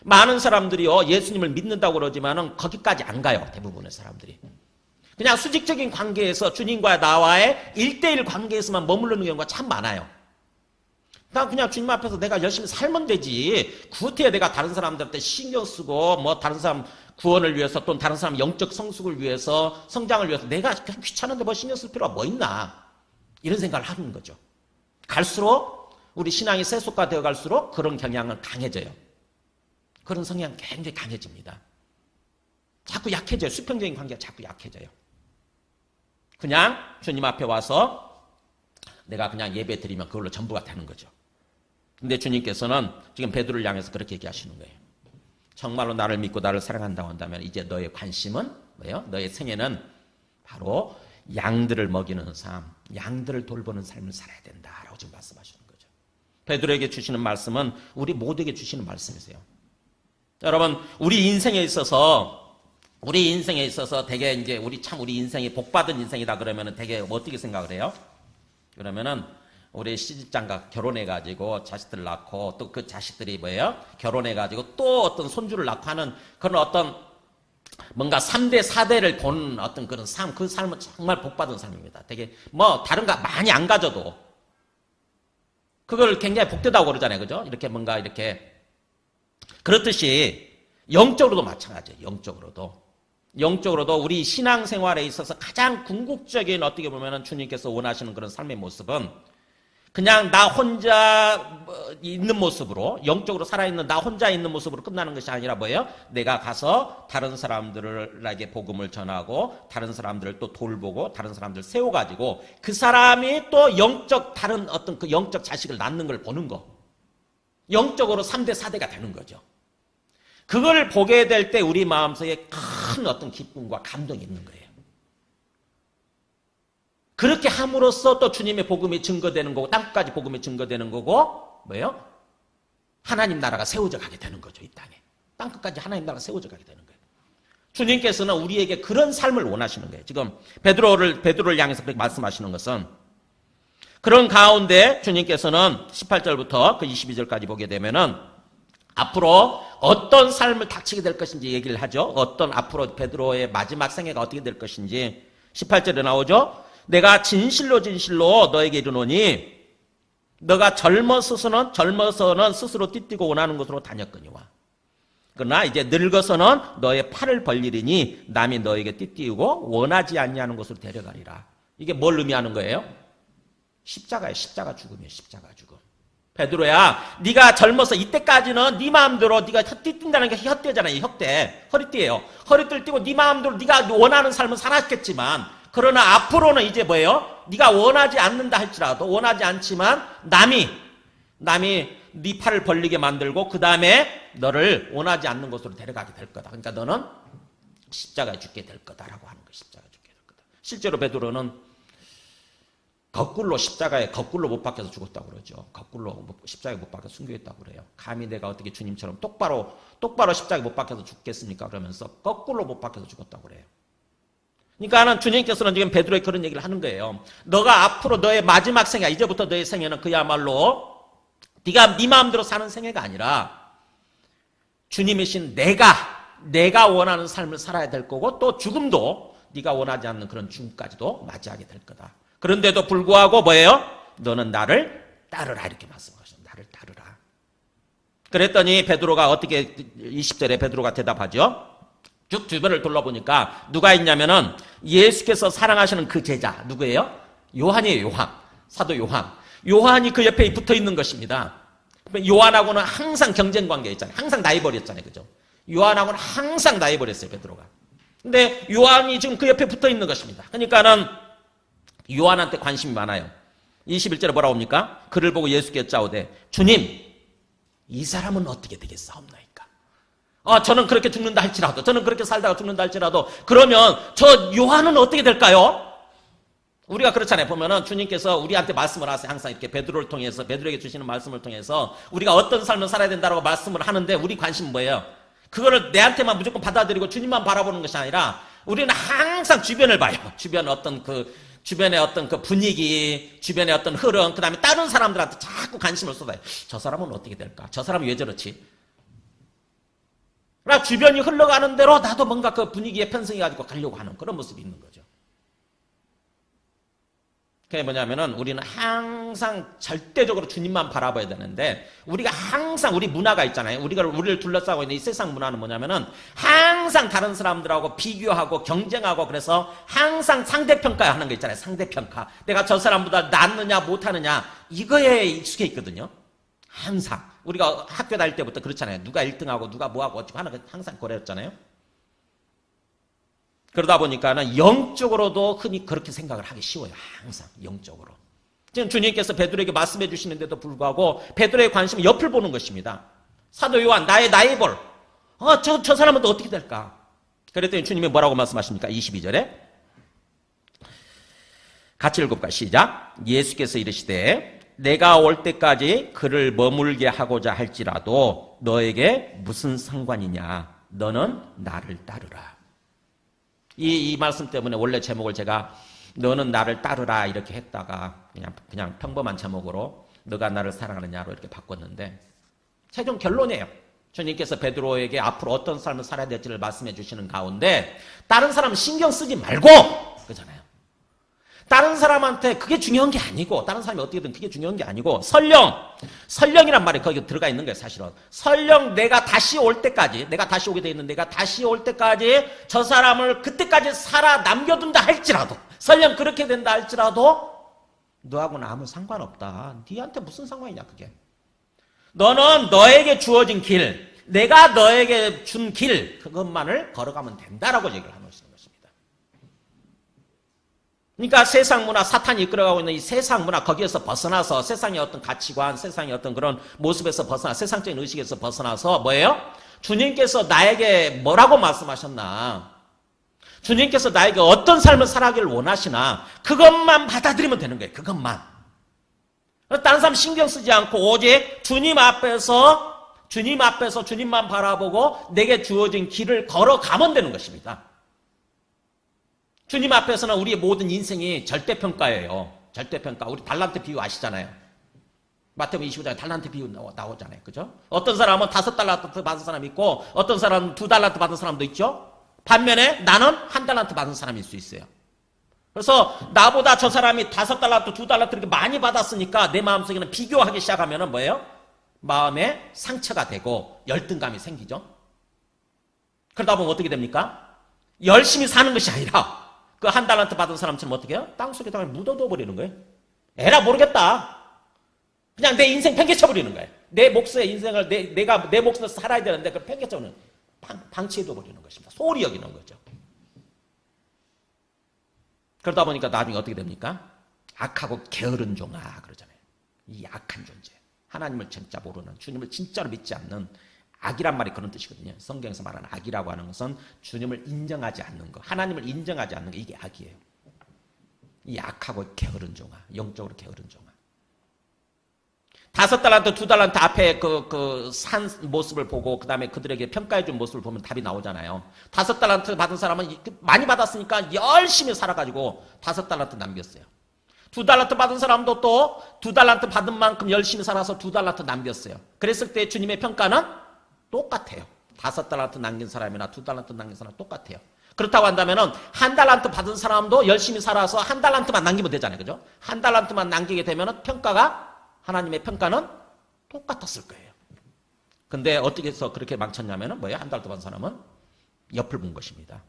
많은 사람들이요, 예수님을 믿는다고 그러지만은 거기까지 안 가요. 대부분의 사람들이 그냥 수직적인 관계에서 주님과 나와의 1대1 관계에서만 머무르는 경우가 참 많아요. 그냥 주님 앞에서 내가 열심히 살면 되지, 구태에 내가 다른 사람들한테 신경 쓰고 뭐 다른 사람 구원을 위해서 또는 다른 사람 영적 성숙을 위해서, 성장을 위해서 내가 그냥 귀찮은데 뭐 신경 쓸 필요가 뭐 있나, 이런 생각을 하는 거죠. 갈수록 우리 신앙이 세속화되어 갈수록 그런 경향은 강해져요. 그런 성향 굉장히 강해집니다. 자꾸 약해져요. 수평적인 관계가 자꾸 약해져요. 그냥 주님 앞에 와서 내가 그냥 예배 드리면 그걸로 전부가 되는 거죠. 근데 주님께서는 지금 베드로를 향해서 그렇게 얘기하시는 거예요. 정말로 나를 믿고 나를 사랑한다고 한다면 이제 너의 관심은 뭐예요? 너의 생애는 바로 양들을 먹이는 삶, 양들을 돌보는 삶을 살아야 된다라고 지금 말씀하시는 거예요. 베드로에게 주시는 말씀은 우리 모두에게 주시는 말씀이세요. 여러분, 우리 인생에 있어서 되게 이제 우리 인생이 복받은 인생이다 그러면은 되게 어떻게 생각을 해요? 그러면은 우리 시집장가 결혼해가지고 자식들 낳고 또 그 자식들이 뭐예요? 결혼해가지고 또 어떤 손주를 낳고 하는 그런 어떤 뭔가 3대, 4대를 보는 어떤 그런 삶, 그 삶은 정말 복받은 삶입니다. 되게 뭐 다른 거 많이 안 가져도 그걸 굉장히 복되다고 그러잖아요. 그죠? 이렇게 뭔가 이렇게. 그렇듯이 영적으로도 마찬가지예요. 영적으로도 우리 신앙생활에 있어서 가장 궁극적인 어떻게 보면 주님께서 원하시는 그런 삶의 모습은 그냥 나 혼자 있는 모습으로, 영적으로 살아있는 나 혼자 있는 모습으로 끝나는 것이 아니라 뭐예요? 내가 가서 다른 사람들에게 복음을 전하고 다른 사람들을 또 돌보고 다른 사람들을 세워가지고 그 사람이 또 다른 어떤 그 영적 자식을 낳는 걸 보는 거. 영적으로 3대, 4대가 되는 거죠. 그걸 보게 될 때 우리 마음속에 큰 어떤 기쁨과 감동이 있는 거예요. 그렇게 함으로써 또 주님의 복음이 증거되는 거고 땅끝까지 복음이 증거되는 거고 뭐예요? 하나님 나라가 세워져 가게 되는 거죠. 이 땅에. 땅끝까지 하나님 나라가 세워져 가게 되는 거예요. 주님께서는 우리에게 그런 삶을 원하시는 거예요. 지금 베드로를 향해서 그렇게 말씀하시는 것은 그런 가운데 주님께서는 18절부터 그 22절까지 보게 되면은 앞으로 어떤 삶을 닥치게 될 것인지 얘기를 하죠. 어떤 앞으로 베드로의 마지막 생애가 어떻게 될 것인지 18절에 나오죠. 내가 진실로 너에게 이르노니 너가 젊어서는 스스로 띠띠고 원하는 곳으로 다녔거니와 그러나 이제 늙어서는 너의 팔을 벌리리니 남이 너에게 띠띠우고 원하지 아니하는 곳으로 데려가리라. 이게 뭘 의미하는 거예요? 십자가예요. 십자가 죽음이에요. 십자가 죽음. 베드로야, 네가 젊어서 이때까지는 네 마음대로 네가 띠뛴다는 게 혓대잖아요. 혓대. 허리띠예요. 허리띠를 띠고 네 마음대로 네가 원하는 삶을 살았겠지만 그러나 앞으로는 이제 뭐예요? 네가 원하지 않는다 할지라도 원하지 않지만 남이 네 팔을 벌리게 만들고 그 다음에 너를 원하지 않는 곳으로 데려가게 될 거다. 그러니까 너는 십자가에 죽게 될 거다라고 하는 거예요. 십자가에 죽게 될 거다. 실제로 베드로는 십자가에 거꾸로 못 박혀서 죽었다고 그러죠. 거꾸로 십자가에 못 박혀서 순교했다고 그래요. 감히 내가 어떻게 주님처럼 똑바로 십자가에 못 박혀서 죽겠습니까? 그러면서 거꾸로 못 박혀서 죽었다고 그래요. 그러니까 주님께서는 지금 베드로에 그런 얘기를 하는 거예요. 너가 앞으로 너의 마지막 생애, 이제부터 너의 생애는 그야말로 네가 네 마음대로 사는 생애가 아니라 주님이신 내가 원하는 삶을 살아야 될 거고 또 죽음도 네가 원하지 않는 그런 죽음까지도 맞이하게 될 거다. 그런데도 불구하고 뭐예요? 너는 나를 따르라 이렇게 말씀하셨어요. 나를 따르라. 그랬더니 베드로가 어떻게 20절에 베드로가 대답하죠? 쭉 주변을 둘러보니까 누가 있냐면은 예수께서 사랑하시는 그 제자 누구예요? 요한이에요. 요한. 사도 요한. 요한이 그 옆에 붙어 있는 것입니다. 요한하고는 항상 경쟁 관계 있잖아요. 항상 나이벌이었잖아요. 그죠? 요한하고는 항상 나이벌이었어요. 베드로가. 근데 요한이 지금 그 옆에 붙어 있는 것입니다. 그러니까는 요한한테 관심이 많아요. 21절에 뭐라고 합니까? 그를 보고 예수께 짜오되 주님 이 사람은 어떻게 되겠사옵나이까? 저는 그렇게 죽는다 할지라도 저는 그렇게 살다가 죽는다 할지라도 그러면 저 요한은 어떻게 될까요? 우리가 그렇잖아요. 보면은 주님께서 우리한테 말씀을 하세요. 항상 이렇게 베드로를 통해서 베드로에게 주시는 말씀을 통해서 우리가 어떤 삶을 살아야 된다고 말씀을 하는데 우리 관심은 뭐예요? 그거를 내한테만 무조건 받아들이고 주님만 바라보는 것이 아니라 우리는 항상 주변을 봐요. 주변의 어떤 그 분위기, 주변의 어떤 흐름, 그 다음에 다른 사람들한테 자꾸 관심을 쏟아요. 저 사람은 어떻게 될까? 저 사람은 왜 저렇지? 그러나 주변이 흘러가는 대로 나도 뭔가 그 분위기에 편승해가지고 가려고 하는 그런 모습이 있는 거죠. 그게 뭐냐면은 우리는 항상 절대적으로 주님만 바라봐야 되는데 우리가 항상 우리 문화가 있잖아요. 우리를 둘러싸고 있는 이 세상 문화는 뭐냐면은 항상 다른 사람들하고 비교하고 경쟁하고 그래서 항상 상대평가하는 거 있잖아요. 상대평가. 내가 저 사람보다 낫느냐 못하느냐 이거에 익숙해 있거든요. 항상. 우리가 학교 다닐 때부터 그렇잖아요. 누가 1등하고 누가 뭐하고 어쩌고 하는 거 항상 그랬잖아요. 그러다 보니까는 영적으로도 흔히 그렇게 생각을 하기 쉬워요. 항상 영적으로. 지금 주님께서 베드로에게 말씀해 주시는데도 불구하고 베드로의 관심은 옆을 보는 것입니다. 사도 요한 나의 나이벌. 저 사람은 또 어떻게 될까? 그랬더니 주님이 뭐라고 말씀하십니까? 22절에 같이 읽어볼까요? 시작. 예수께서 이르시되 내가 올 때까지 그를 머물게 하고자 할지라도 너에게 무슨 상관이냐? 너는 나를 따르라. 이 말씀 때문에 원래 제목을 제가 너는 나를 따르라 이렇게 했다가 그냥 평범한 제목으로 너가 나를 사랑하느냐로 이렇게 바꿨는데 최종 결론이에요. 주님께서 베드로에게 앞으로 어떤 삶을 살아야 될지를 말씀해 주시는 가운데 다른 사람 신경 쓰지 말고 그러잖아요. 다른 사람한테 그게 중요한 게 아니고 다른 사람이 어떻게든 그게 중요한 게 아니고 설령이란 말이 거기 들어가 있는 거예요. 사실은 설령 내가 다시 올 때까지 내가 다시 오게 돼 있는 내가 다시 올 때까지 저 사람을 그때까지 살아 남겨둔다 할지라도 설령 그렇게 된다 할지라도 너하고는 아무 상관없다. 네한테 무슨 상관이냐 그게. 너는 너에게 주어진 길 내가 너에게 준 길 그것만을 걸어가면 된다라고 얘기를 하는 것입니다. 그러니까 세상 문화, 사탄이 이끌어가고 있는 이 세상 문화 거기에서 벗어나서 세상의 어떤 가치관, 세상의 어떤 그런 모습에서 벗어나 세상적인 의식에서 벗어나서 뭐예요? 주님께서 나에게 뭐라고 말씀하셨나? 주님께서 나에게 어떤 삶을 살아가기를 원하시나 그것만 받아들이면 되는 거예요. 그것만. 다른 사람 신경 쓰지 않고 오직 주님 앞에서 주님만 바라보고 내게 주어진 길을 걸어가면 되는 것입니다. 주님 앞에서는 우리의 모든 인생이 절대평가예요. 절대평가. 우리 달란트 비유 아시잖아요. 마태복음 25장에 달란트 비유 나오잖아요. 그죠? 어떤 사람은 5달란트 받은 사람이 있고 어떤 사람은 2달란트 받은 사람도 있죠. 반면에 나는 1달란트 받은 사람일 수 있어요. 그래서 나보다 저 사람이 5달란트, 2달란트 이렇게 많이 받았으니까 내 마음속에는 비교하기 시작하면 뭐예요? 마음에 상처가 되고 열등감이 생기죠. 그러다 보면 어떻게 됩니까? 열심히 사는 것이 아니라 그 1달란트 받은 사람처럼 어떻게 해요? 땅속에다가 묻어둬 버리는 거예요. 에라 모르겠다. 그냥 내 인생 팽개쳐 버리는 거예요. 내 몫의 인생을 내가 내 몫을 살아야 되는데 그걸 팽개쳐 버리는 방치해둬 버리는 것입니다. 소홀히 여기는 거죠. 그러다 보니까 나중에 어떻게 됩니까? 악하고 게으른 종아 그러잖아요. 이 악한 존재. 하나님을 진짜 모르는, 주님을 진짜로 믿지 않는, 악이란 말이 그런 뜻이거든요. 성경에서 말하는 악이라고 하는 것은 주님을 인정하지 않는 것, 하나님을 인정하지 않는 것, 이게 악이에요. 이 악하고 게으른 종아, 영적으로 게으른 종아. 5달란트, 2달란트 앞에 산 모습을 보고 그 다음에 그들에게 평가해준 모습을 보면 답이 나오잖아요. 5달란트 받은 사람은 많이 받았으니까 열심히 살아가지고 5달란트 남겼어요. 2달란트 받은 사람도 또 2달란트 받은 만큼 열심히 살아서 2달란트 남겼어요. 그랬을 때 주님의 평가는 똑같아요. 5달란트 남긴 사람이나 2달란트 남긴 사람 똑같아요. 그렇다고 한다면은 1달란트 받은 사람도 열심히 살아서 1달란트만 남기면 되잖아요. 그죠? 1달란트만 남기게 되면은 하나님의 평가는 똑같았을 거예요. 근데 어떻게 해서 그렇게 망쳤냐면은 뭐예요? 1달란트 받은 사람은 옆을 본 것입니다.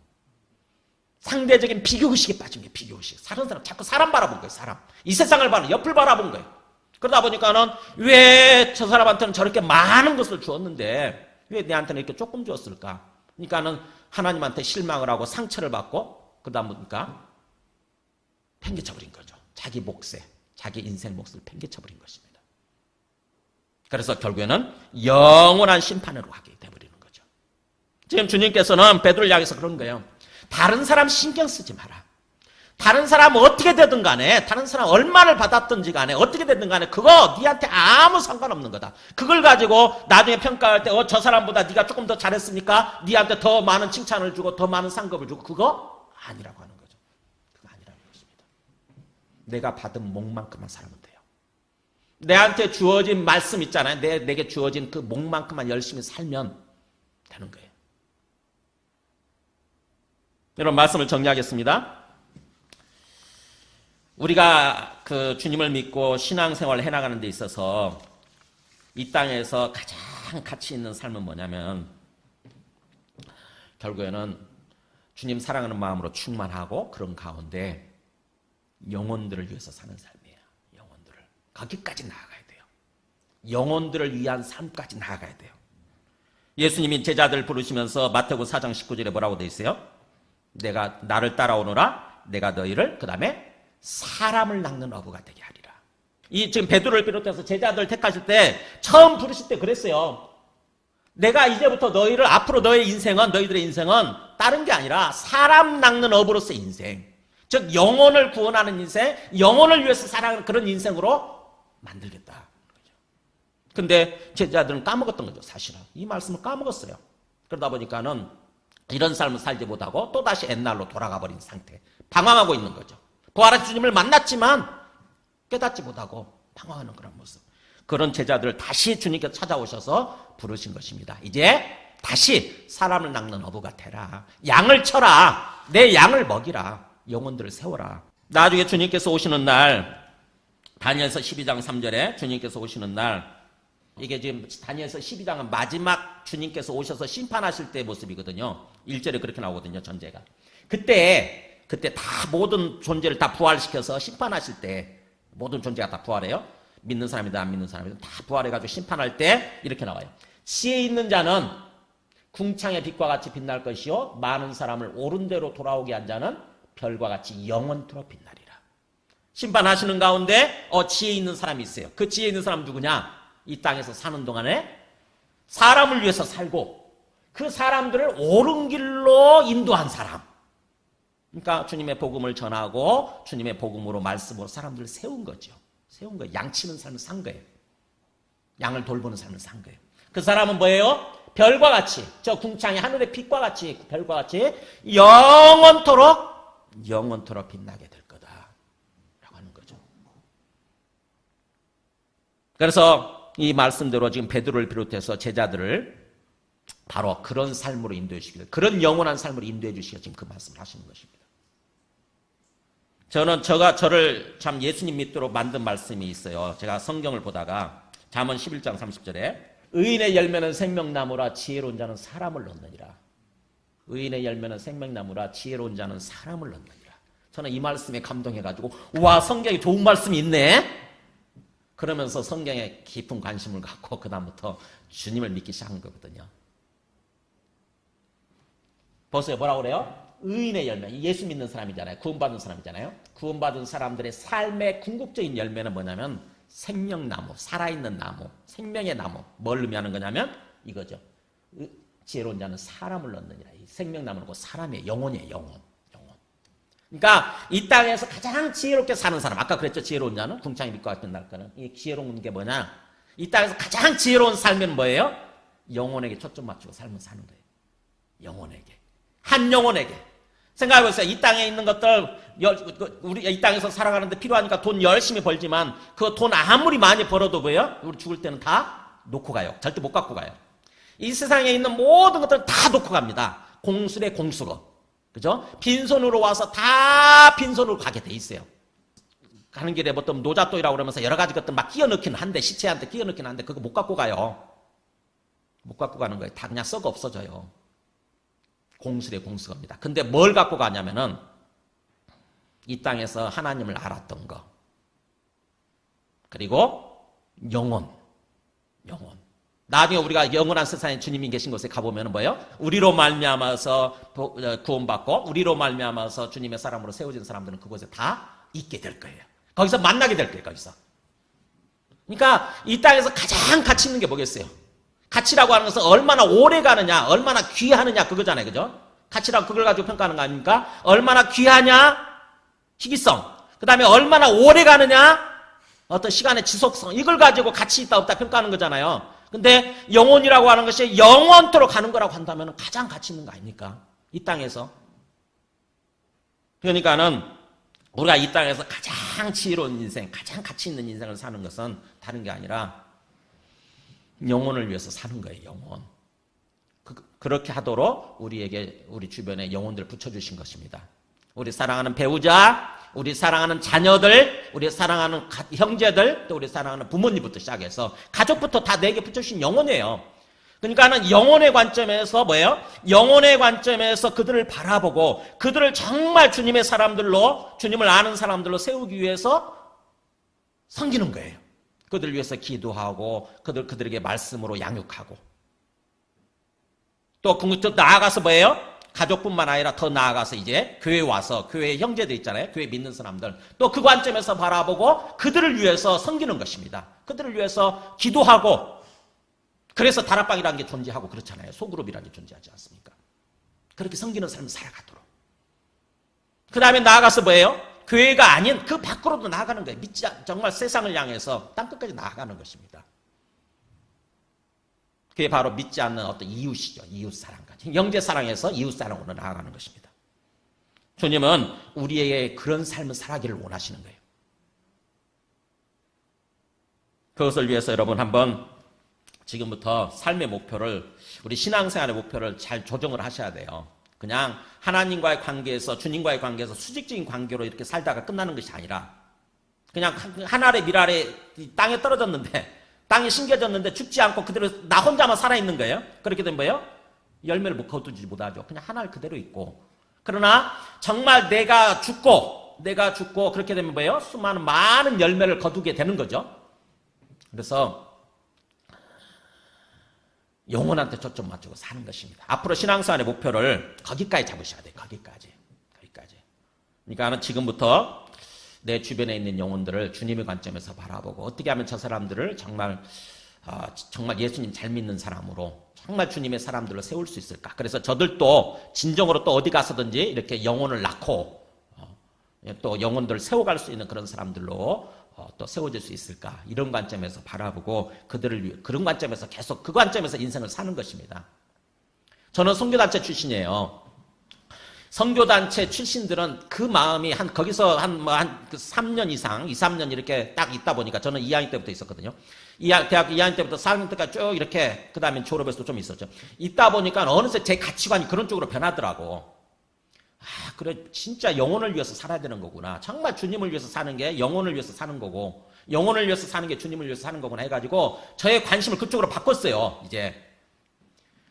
상대적인 비교의식에 빠진 게 비교의식. 다른 사람, 자꾸 사람 바라본 거예요, 사람. 이 세상을 바라본, 옆을 바라본 거예요. 그러다 보니까는 왜 저 사람한테는 저렇게 많은 것을 주었는데 왜 내한테는 이렇게 조금 주었을까? 그러니까는 하나님한테 실망을 하고 상처를 받고 그러다 보니까 팽개쳐버린 거죠. 자기 몫에, 자기 인생 몫을 팽개쳐버린 것입니다. 그래서 결국에는 영원한 심판으로 가게 돼버리는 거죠. 지금 주님께서는 베드로를 향해서 그런 거예요. 다른 사람 신경 쓰지 마라. 다른 사람 어떻게 되든 간에, 다른 사람 얼마를 받았든지 간에, 어떻게 되든 간에 그거 니한테 아무 상관없는 거다. 그걸 가지고 나중에 평가할 때 저 사람보다 네가 조금 더 잘했으니까 니한테 더 많은 칭찬을 주고 더 많은 상급을 주고 그거 아니라고 하는 거죠. 그거 아니라는 것입니다. 내가 받은 몫만큼만 살면 돼요. 내한테 주어진 말씀 있잖아요. 내게 주어진 그 몫만큼만 열심히 살면 되는 거예요. 여러분 말씀을 정리하겠습니다. 우리가 그 주님을 믿고 신앙생활을 해나가는 데 있어서 이 땅에서 가장 가치 있는 삶은 뭐냐면 결국에는 주님 사랑하는 마음으로 충만하고 그런 가운데 영혼들을 위해서 사는 삶이에요. 영혼들을. 거기까지 나아가야 돼요. 영혼들을 위한 삶까지 나아가야 돼요. 예수님이 제자들 부르시면서 마태복음 4장 19절에 뭐라고 되어 있어요? 내가 나를 따라오너라 내가 너희를 그 다음에 사람을 낚는 어부가 되게 하리라. 이 지금 베드로를 비롯해서 제자들 택하실 때 처음 부르실 때 그랬어요. 내가 이제부터 너희를 앞으로 너희들의 인생은 다른 게 아니라 사람 낚는 어부로서의 인생, 즉 영혼을 구원하는 인생, 영혼을 위해서 살아가는 그런 인생으로 만들겠다. 근데 제자들은 까먹었던 거죠. 사실은 이 말씀을 까먹었어요. 그러다 보니까는 이런 삶을 살지 못하고 또다시 옛날로 돌아가 버린 상태, 방황하고 있는 거죠. 부활하신 주님을 만났지만 깨닫지 못하고 방황하는 그런 모습. 그런 제자들을 다시 주님께서 찾아오셔서 부르신 것입니다. 이제 다시 사람을 낚는 어부가 되라. 양을 쳐라. 내 양을 먹이라. 영혼들을 세워라. 나중에 주님께서 오시는 날, 다니엘서 12장 3절에 주님께서 오시는 날, 이게 지금 다니엘서 12장은 마지막 주님께서 오셔서 심판하실 때의 모습이거든요. 1절에 그렇게 나오거든요. 전제가. 그때 다 모든 존재를 다 부활시켜서 심판하실 때 모든 존재가 다 부활해요. 믿는 사람이든 안 믿는 사람이든 다 부활해가지고 심판할 때 이렇게 나와요. 지혜 있는 자는 궁창의 빛과 같이 빛날 것이요 많은 사람을 옳은 대로 돌아오게 한 자는 별과 같이 영원토록 빛나리라. 심판하시는 가운데 지혜 있는 사람이 있어요. 그 지혜 있는 사람 누구냐? 이 땅에서 사는 동안에 사람을 위해서 살고 그 사람들을 옳은 길로 인도한 사람. 그러니까 주님의 복음을 전하고 주님의 복음으로 말씀으로 사람들을 세운 거죠. 세운 거예요. 양 치는 삶을 산 거예요. 양을 돌보는 삶을 산 거예요. 그 사람은 뭐예요? 별과 같이, 저 궁창이 하늘의 빛과 같이, 별과 같이 영원토록 빛나게 될 거다라고 하는 거죠. 그래서 이 말씀대로 지금 베드로를 비롯해서 제자들을 바로 그런 삶으로 인도해 주시길, 그런 영원한 삶으로 인도해 주시길 지금 그 말씀을 하시는 것입니다. 저를 참 예수님 믿도록 만든 말씀이 있어요. 제가 성경을 보다가 잠언 11장 30절에 의인의 열매는 생명나무라 지혜로운 자는 사람을 얻느니라. 의인의 열매는 생명나무라 지혜로운 자는 사람을 얻느니라. 저는 이 말씀에 감동해가지고 와, 성경에 좋은 말씀이 있네. 그러면서 성경에 깊은 관심을 갖고 그 다음부터 주님을 믿기 시작한 거거든요. 보세요. 뭐라고 그래요? 의인의 열매. 예수 믿는 사람이잖아요. 구원받은 사람이잖아요. 구원받은 사람들의 삶의 궁극적인 열매는 뭐냐면 생명나무, 살아있는 나무, 생명의 나무. 뭘 의미하는 거냐면 이거죠. 지혜로운 자는 사람을 얻느니라. 이 생명나무는 그 사람의 영혼이에요. 영혼. 그러니까 이 땅에서 가장 지혜롭게 사는 사람, 아까 그랬죠. 지혜로운 자는 궁창이 빛과 같은 날까는. 이 지혜로운 게 뭐냐? 이 땅에서 가장 지혜로운 삶은 뭐예요? 영혼에게 초점 맞추고 삶을 사는 거예요. 영혼에게. 한 영혼에게. 생각해보세요. 이 땅에 있는 것들, 우리 이 땅에서 살아가는데 필요하니까 돈 열심히 벌지만 그 돈 아무리 많이 벌어도 뭐예요? 우리 죽을 때는 다 놓고 가요. 절대 못 갖고 가요. 이 세상에 있는 모든 것들은 다 놓고 갑니다. 공수래 공수로. 그죠? 빈손으로 와서 다 빈손으로 가게 돼 있어요. 가는 길에 보통 노잣돈이라고 그러면서 여러 가지 것들 막 끼워 넣기는 한데, 시체한테 끼워 넣기는 한데 그거 못 갖고 가요. 못 갖고 가는 거예요. 다 그냥 썩어 없어져요. 공수래 공수겁니다. 근데 뭘 갖고 가냐면은 이 땅에서 하나님을 알았던 거, 그리고 영혼. 나중에 우리가 영원한 세상에 주님이 계신 곳에 가보면 뭐예요? 우리로 말미암아서 구원받고 우리로 말미암아서 주님의 사람으로 세워진 사람들은 그곳에 다 있게 될 거예요. 거기서 만나게 될 거예요. 거기서. 그러니까 이 땅에서 가장 가치 있는 게 뭐겠어요? 가치라고 하는 것은 얼마나 오래 가느냐, 얼마나 귀하느냐 그거잖아요. 그죠? 가치라고 그걸 가지고 평가하는 거 아닙니까? 얼마나 귀하냐, 희귀성. 그 다음에 얼마나 오래 가느냐, 어떤 시간의 지속성. 이걸 가지고 가치 있다 없다 평가하는 거잖아요. 근데 영혼이라고 하는 것이 영원토록 가는 거라고 한다면 가장 가치 있는 거 아닙니까? 이 땅에서. 그러니까는 우리가 이 땅에서 가장 지혜로운 인생, 가장 가치 있는 인생을 사는 것은 다른 게 아니라 영혼을 위해서 사는 거예요. 영혼. 그렇게 하도록 우리에게, 우리 주변에 영혼들을 붙여주신 것입니다. 우리 사랑하는 배우자, 우리 사랑하는 자녀들, 우리 사랑하는 형제들, 또 우리 사랑하는 부모님부터 시작해서 가족부터 다 내게 붙여주신 영혼이에요. 그러니까는 영혼의 관점에서 뭐예요? 영혼의 관점에서 그들을 바라보고 그들을 정말 주님의 사람들로, 주님을 아는 사람들로 세우기 위해서 섬기는 거예요. 그들을 위해서 기도하고 그들에게 말씀으로 양육하고 또 나아가서 뭐예요? 가족뿐만 아니라 더 나아가서 이제 교회 와서 교회 형제들 있잖아요. 교회 믿는 사람들. 또 그 관점에서 바라보고 그들을 위해서 섬기는 것입니다. 그들을 위해서 기도하고 그래서 다락방이라는 게 존재하고 그렇잖아요. 소그룹이라는 게 존재하지 않습니까? 그렇게 섬기는 삶을 살아가도록. 그 다음에 나아가서 뭐예요? 교회가 아닌 그 밖으로도 나아가는 거예요. 정말 세상을 향해서 땅끝까지 나아가는 것입니다. 그게 바로 믿지 않는 어떤 이웃이죠. 이웃사랑까지. 형제사랑에서 이웃사랑으로 나아가는 것입니다. 주님은 우리에게 그런 삶을 살아가기를 원하시는 거예요. 그것을 위해서 여러분 한번 지금부터 삶의 목표를, 우리 신앙생활의 목표를 잘 조정을 하셔야 돼요. 그냥 하나님과의 관계에서, 주님과의 관계에서 수직적인 관계로 이렇게 살다가 끝나는 것이 아니라 그냥 한 알의 밀알에 땅에 떨어졌는데, 땅이 심겨졌는데 죽지 않고 그대로 나 혼자만 살아있는 거예요. 그렇게 되면 뭐예요? 열매를 거두지 못하죠. 그냥 한 알 그대로 있고. 그러나 정말 내가 죽고 그렇게 되면 뭐예요? 많은 열매를 거두게 되는 거죠. 그래서 영혼한테 초점 맞추고 사는 것입니다. 앞으로 신앙생활의 목표를 거기까지 잡으셔야 돼요. 거기까지. 그러니까 지금부터 내 주변에 있는 영혼들을 주님의 관점에서 바라보고 어떻게 하면 저 사람들을 정말 정말 예수님 잘 믿는 사람으로 정말 주님의 사람들로 세울 수 있을까? 그래서 저들도 진정으로 또 어디 가서든지 이렇게 영혼을 낳고 또 영혼들을 세워갈 수 있는 그런 사람들로 또 세워질 수 있을까? 이런 관점에서 바라보고 그런 관점에서 계속 그 관점에서 인생을 사는 것입니다. 저는 선교단체 출신이에요. 선교단체 출신들은 그 마음이 거기서 한 3년 이상, 2, 3년 이렇게 딱 있다 보니까 저는 2학년 때부터 있었거든요. 대학 2학년 때부터 4학년 때까지 쭉 이렇게, 그 다음에 졸업해서도 좀 있었죠. 있다 보니까 어느새 제 가치관이 그런 쪽으로 변하더라고. 그래, 진짜 영혼을 위해서 살아야 되는 거구나. 정말 주님을 위해서 사는 게 영혼을 위해서 사는 거고, 영혼을 위해서 사는 게 주님을 위해서 사는 거구나 해가지고, 저의 관심을 그쪽으로 바꿨어요, 이제.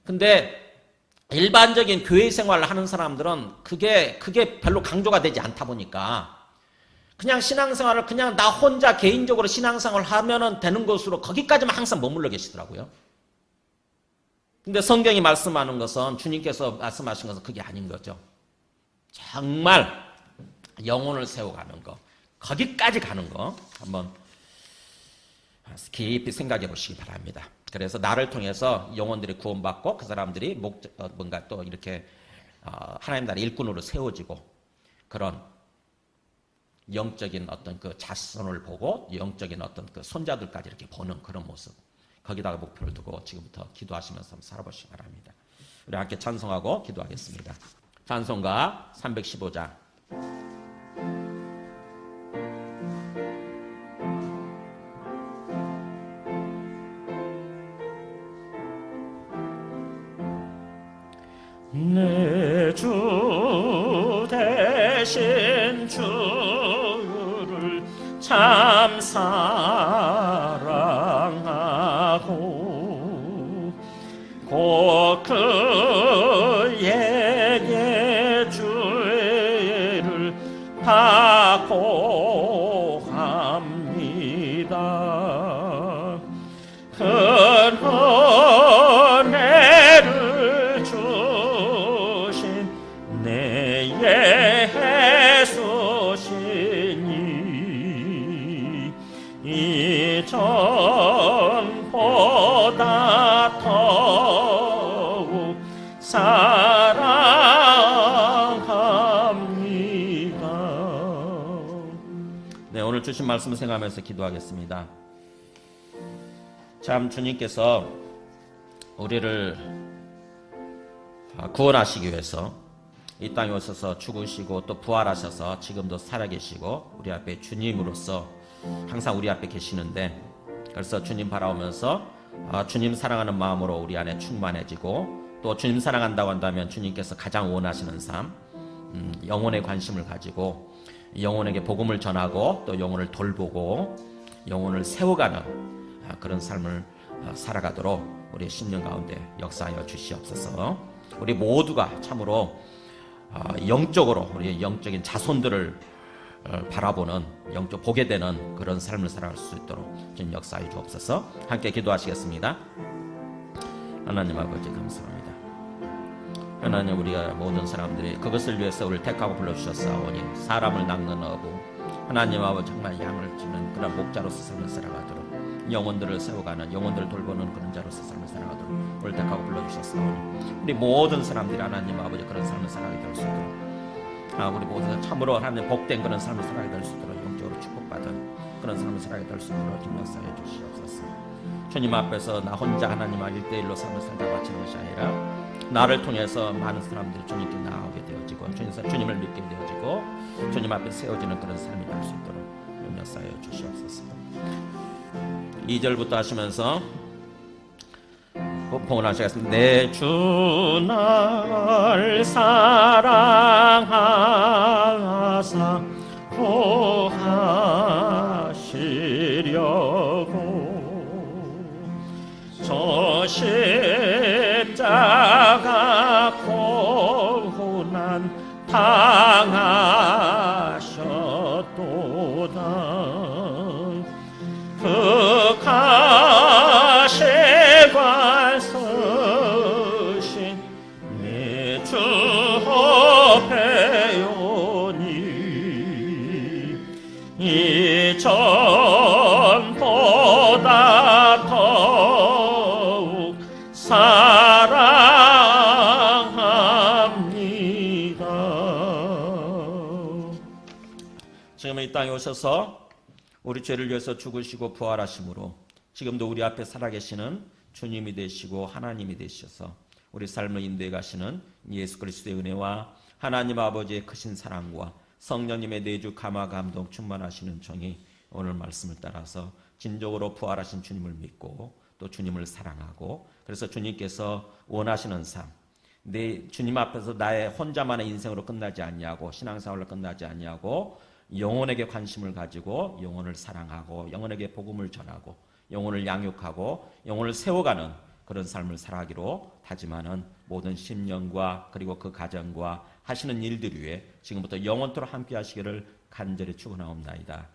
근데, 일반적인 교회 생활을 하는 사람들은 그게 별로 강조가 되지 않다 보니까 그냥 신앙생활을 그냥 나 혼자 개인적으로 신앙생활을 하면은 되는 것으로 거기까지만 항상 머물러 계시더라고요. 근데 성경이 말씀하는 것은 주님께서 말씀하신 것은 그게 아닌 거죠. 정말 영혼을 세워가는 거, 거기까지 가는 거 한번 깊이 생각해 보시기 바랍니다. 그래서 나를 통해서 영혼들이 구원받고 그 사람들이 뭔가 또 이렇게 하나님 나라의 일꾼으로 세워지고 그런 영적인 어떤 그 자손을 보고 영적인 어떤 그 손자들까지 이렇게 보는 그런 모습, 거기다가 목표를 두고 지금부터 기도하시면서 한번 살아보시기 바랍니다. 우리 함께 찬송하고 기도하겠습니다. 찬송가 315장. 내 주 대신 주를 참 사랑하고 곧 그에게 죄를 받고 합니다. 큰 은혜를 주신 내 예수시니 이전보다 더욱 사랑합니다. 네, 오늘 주신 말씀을 생각하면서 기도하겠습니다. 참 주님께서 우리를 구원하시기 위해서 이 땅에 오셔서 죽으시고 또 부활하셔서 지금도 살아계시고 우리 앞에 주님으로서 항상 우리 앞에 계시는데, 그래서 주님 바라오면서 주님 사랑하는 마음으로 우리 안에 충만해지고 또 주님 사랑한다고 한다면 주님께서 가장 원하시는 삶, 영혼에 관심을 가지고 영혼에게 복음을 전하고 또 영혼을 돌보고 영혼을 세워가는 그런 삶을 살아가도록 우리의 심령 가운데 역사하여 주시옵소서. 우리 모두가 참으로 영적으로 우리의 영적인 자손들을 바라보는, 영적 보게 되는 그런 삶을 살아갈 수 있도록 좀 역사해 주옵소서. 함께 기도하시겠습니다. 하나님 아버지 감사합니다. 하나님, 우리가 모든 사람들이 그것을 위해서 우리를 택하고 불러주셨사오니 사람을 낚는 어부, 하나님 아버지 정말 양을 치는 그런 목자로서 삶을 살아가도록, 영혼들을 세워가는, 영혼들을 돌보는 그런 자로서 삶을 살아가도록 우리를 택하고 불러주셨사오니 우리 모든 사람들이 하나님 아버지 그런 삶을 살아가게 될 수 있도록, 우리 모두 참으로 하나님 복된 그런 삶을 살아가게 될 수 있도록 영적으로 축복받은 그런 삶을 살아가게 될 수 있도록 좀 역사해 주시옵소서. 주님 앞에서 나 혼자 하나님 앞 1대1로 삶을 살다 마치는 것이 아니라 나를 통해서 많은 사람들이 주님께 나아오게 되어지고 주님을 믿게 되어지고 주님 앞에 세워지는 그런 삶이 될 수 있도록 좀 역사해 주시옵소서. 2절부터 하시면서 봉헌하시겠습니다. 내 주 날 사랑하사 구하시려고 저 십자가 고난 당하셨도다. 그 가시관 서신 내 주 배우니 이전보다 더 땅에 오셔서 우리 죄를 위해서 죽으시고 부활하심으로 지금도 우리 앞에 살아계시는 주님이 되시고 하나님이 되셔서 우리 삶을 인도해 가시는 예수 그리스도의 은혜와 하나님 아버지의 크신 사랑과 성령님의 내주 감화 감동 충만하시는 정이 오늘 말씀을 따라서 진정으로 부활하신 주님을 믿고 또 주님을 사랑하고 그래서 주님께서 원하시는 삶, 내 주님 앞에서 나의 혼자만의 인생으로 끝나지 아니하고 신앙생활로 끝나지 아니하고 영혼에게 관심을 가지고 영혼을 사랑하고 영혼에게 복음을 전하고 영혼을 양육하고 영혼을 세워가는 그런 삶을 살아가기로 다짐하는 모든 심령과 그리고 그 가정과 하시는 일들 위해 지금부터 영원토록 함께 하시기를 간절히 축원하옵나이다.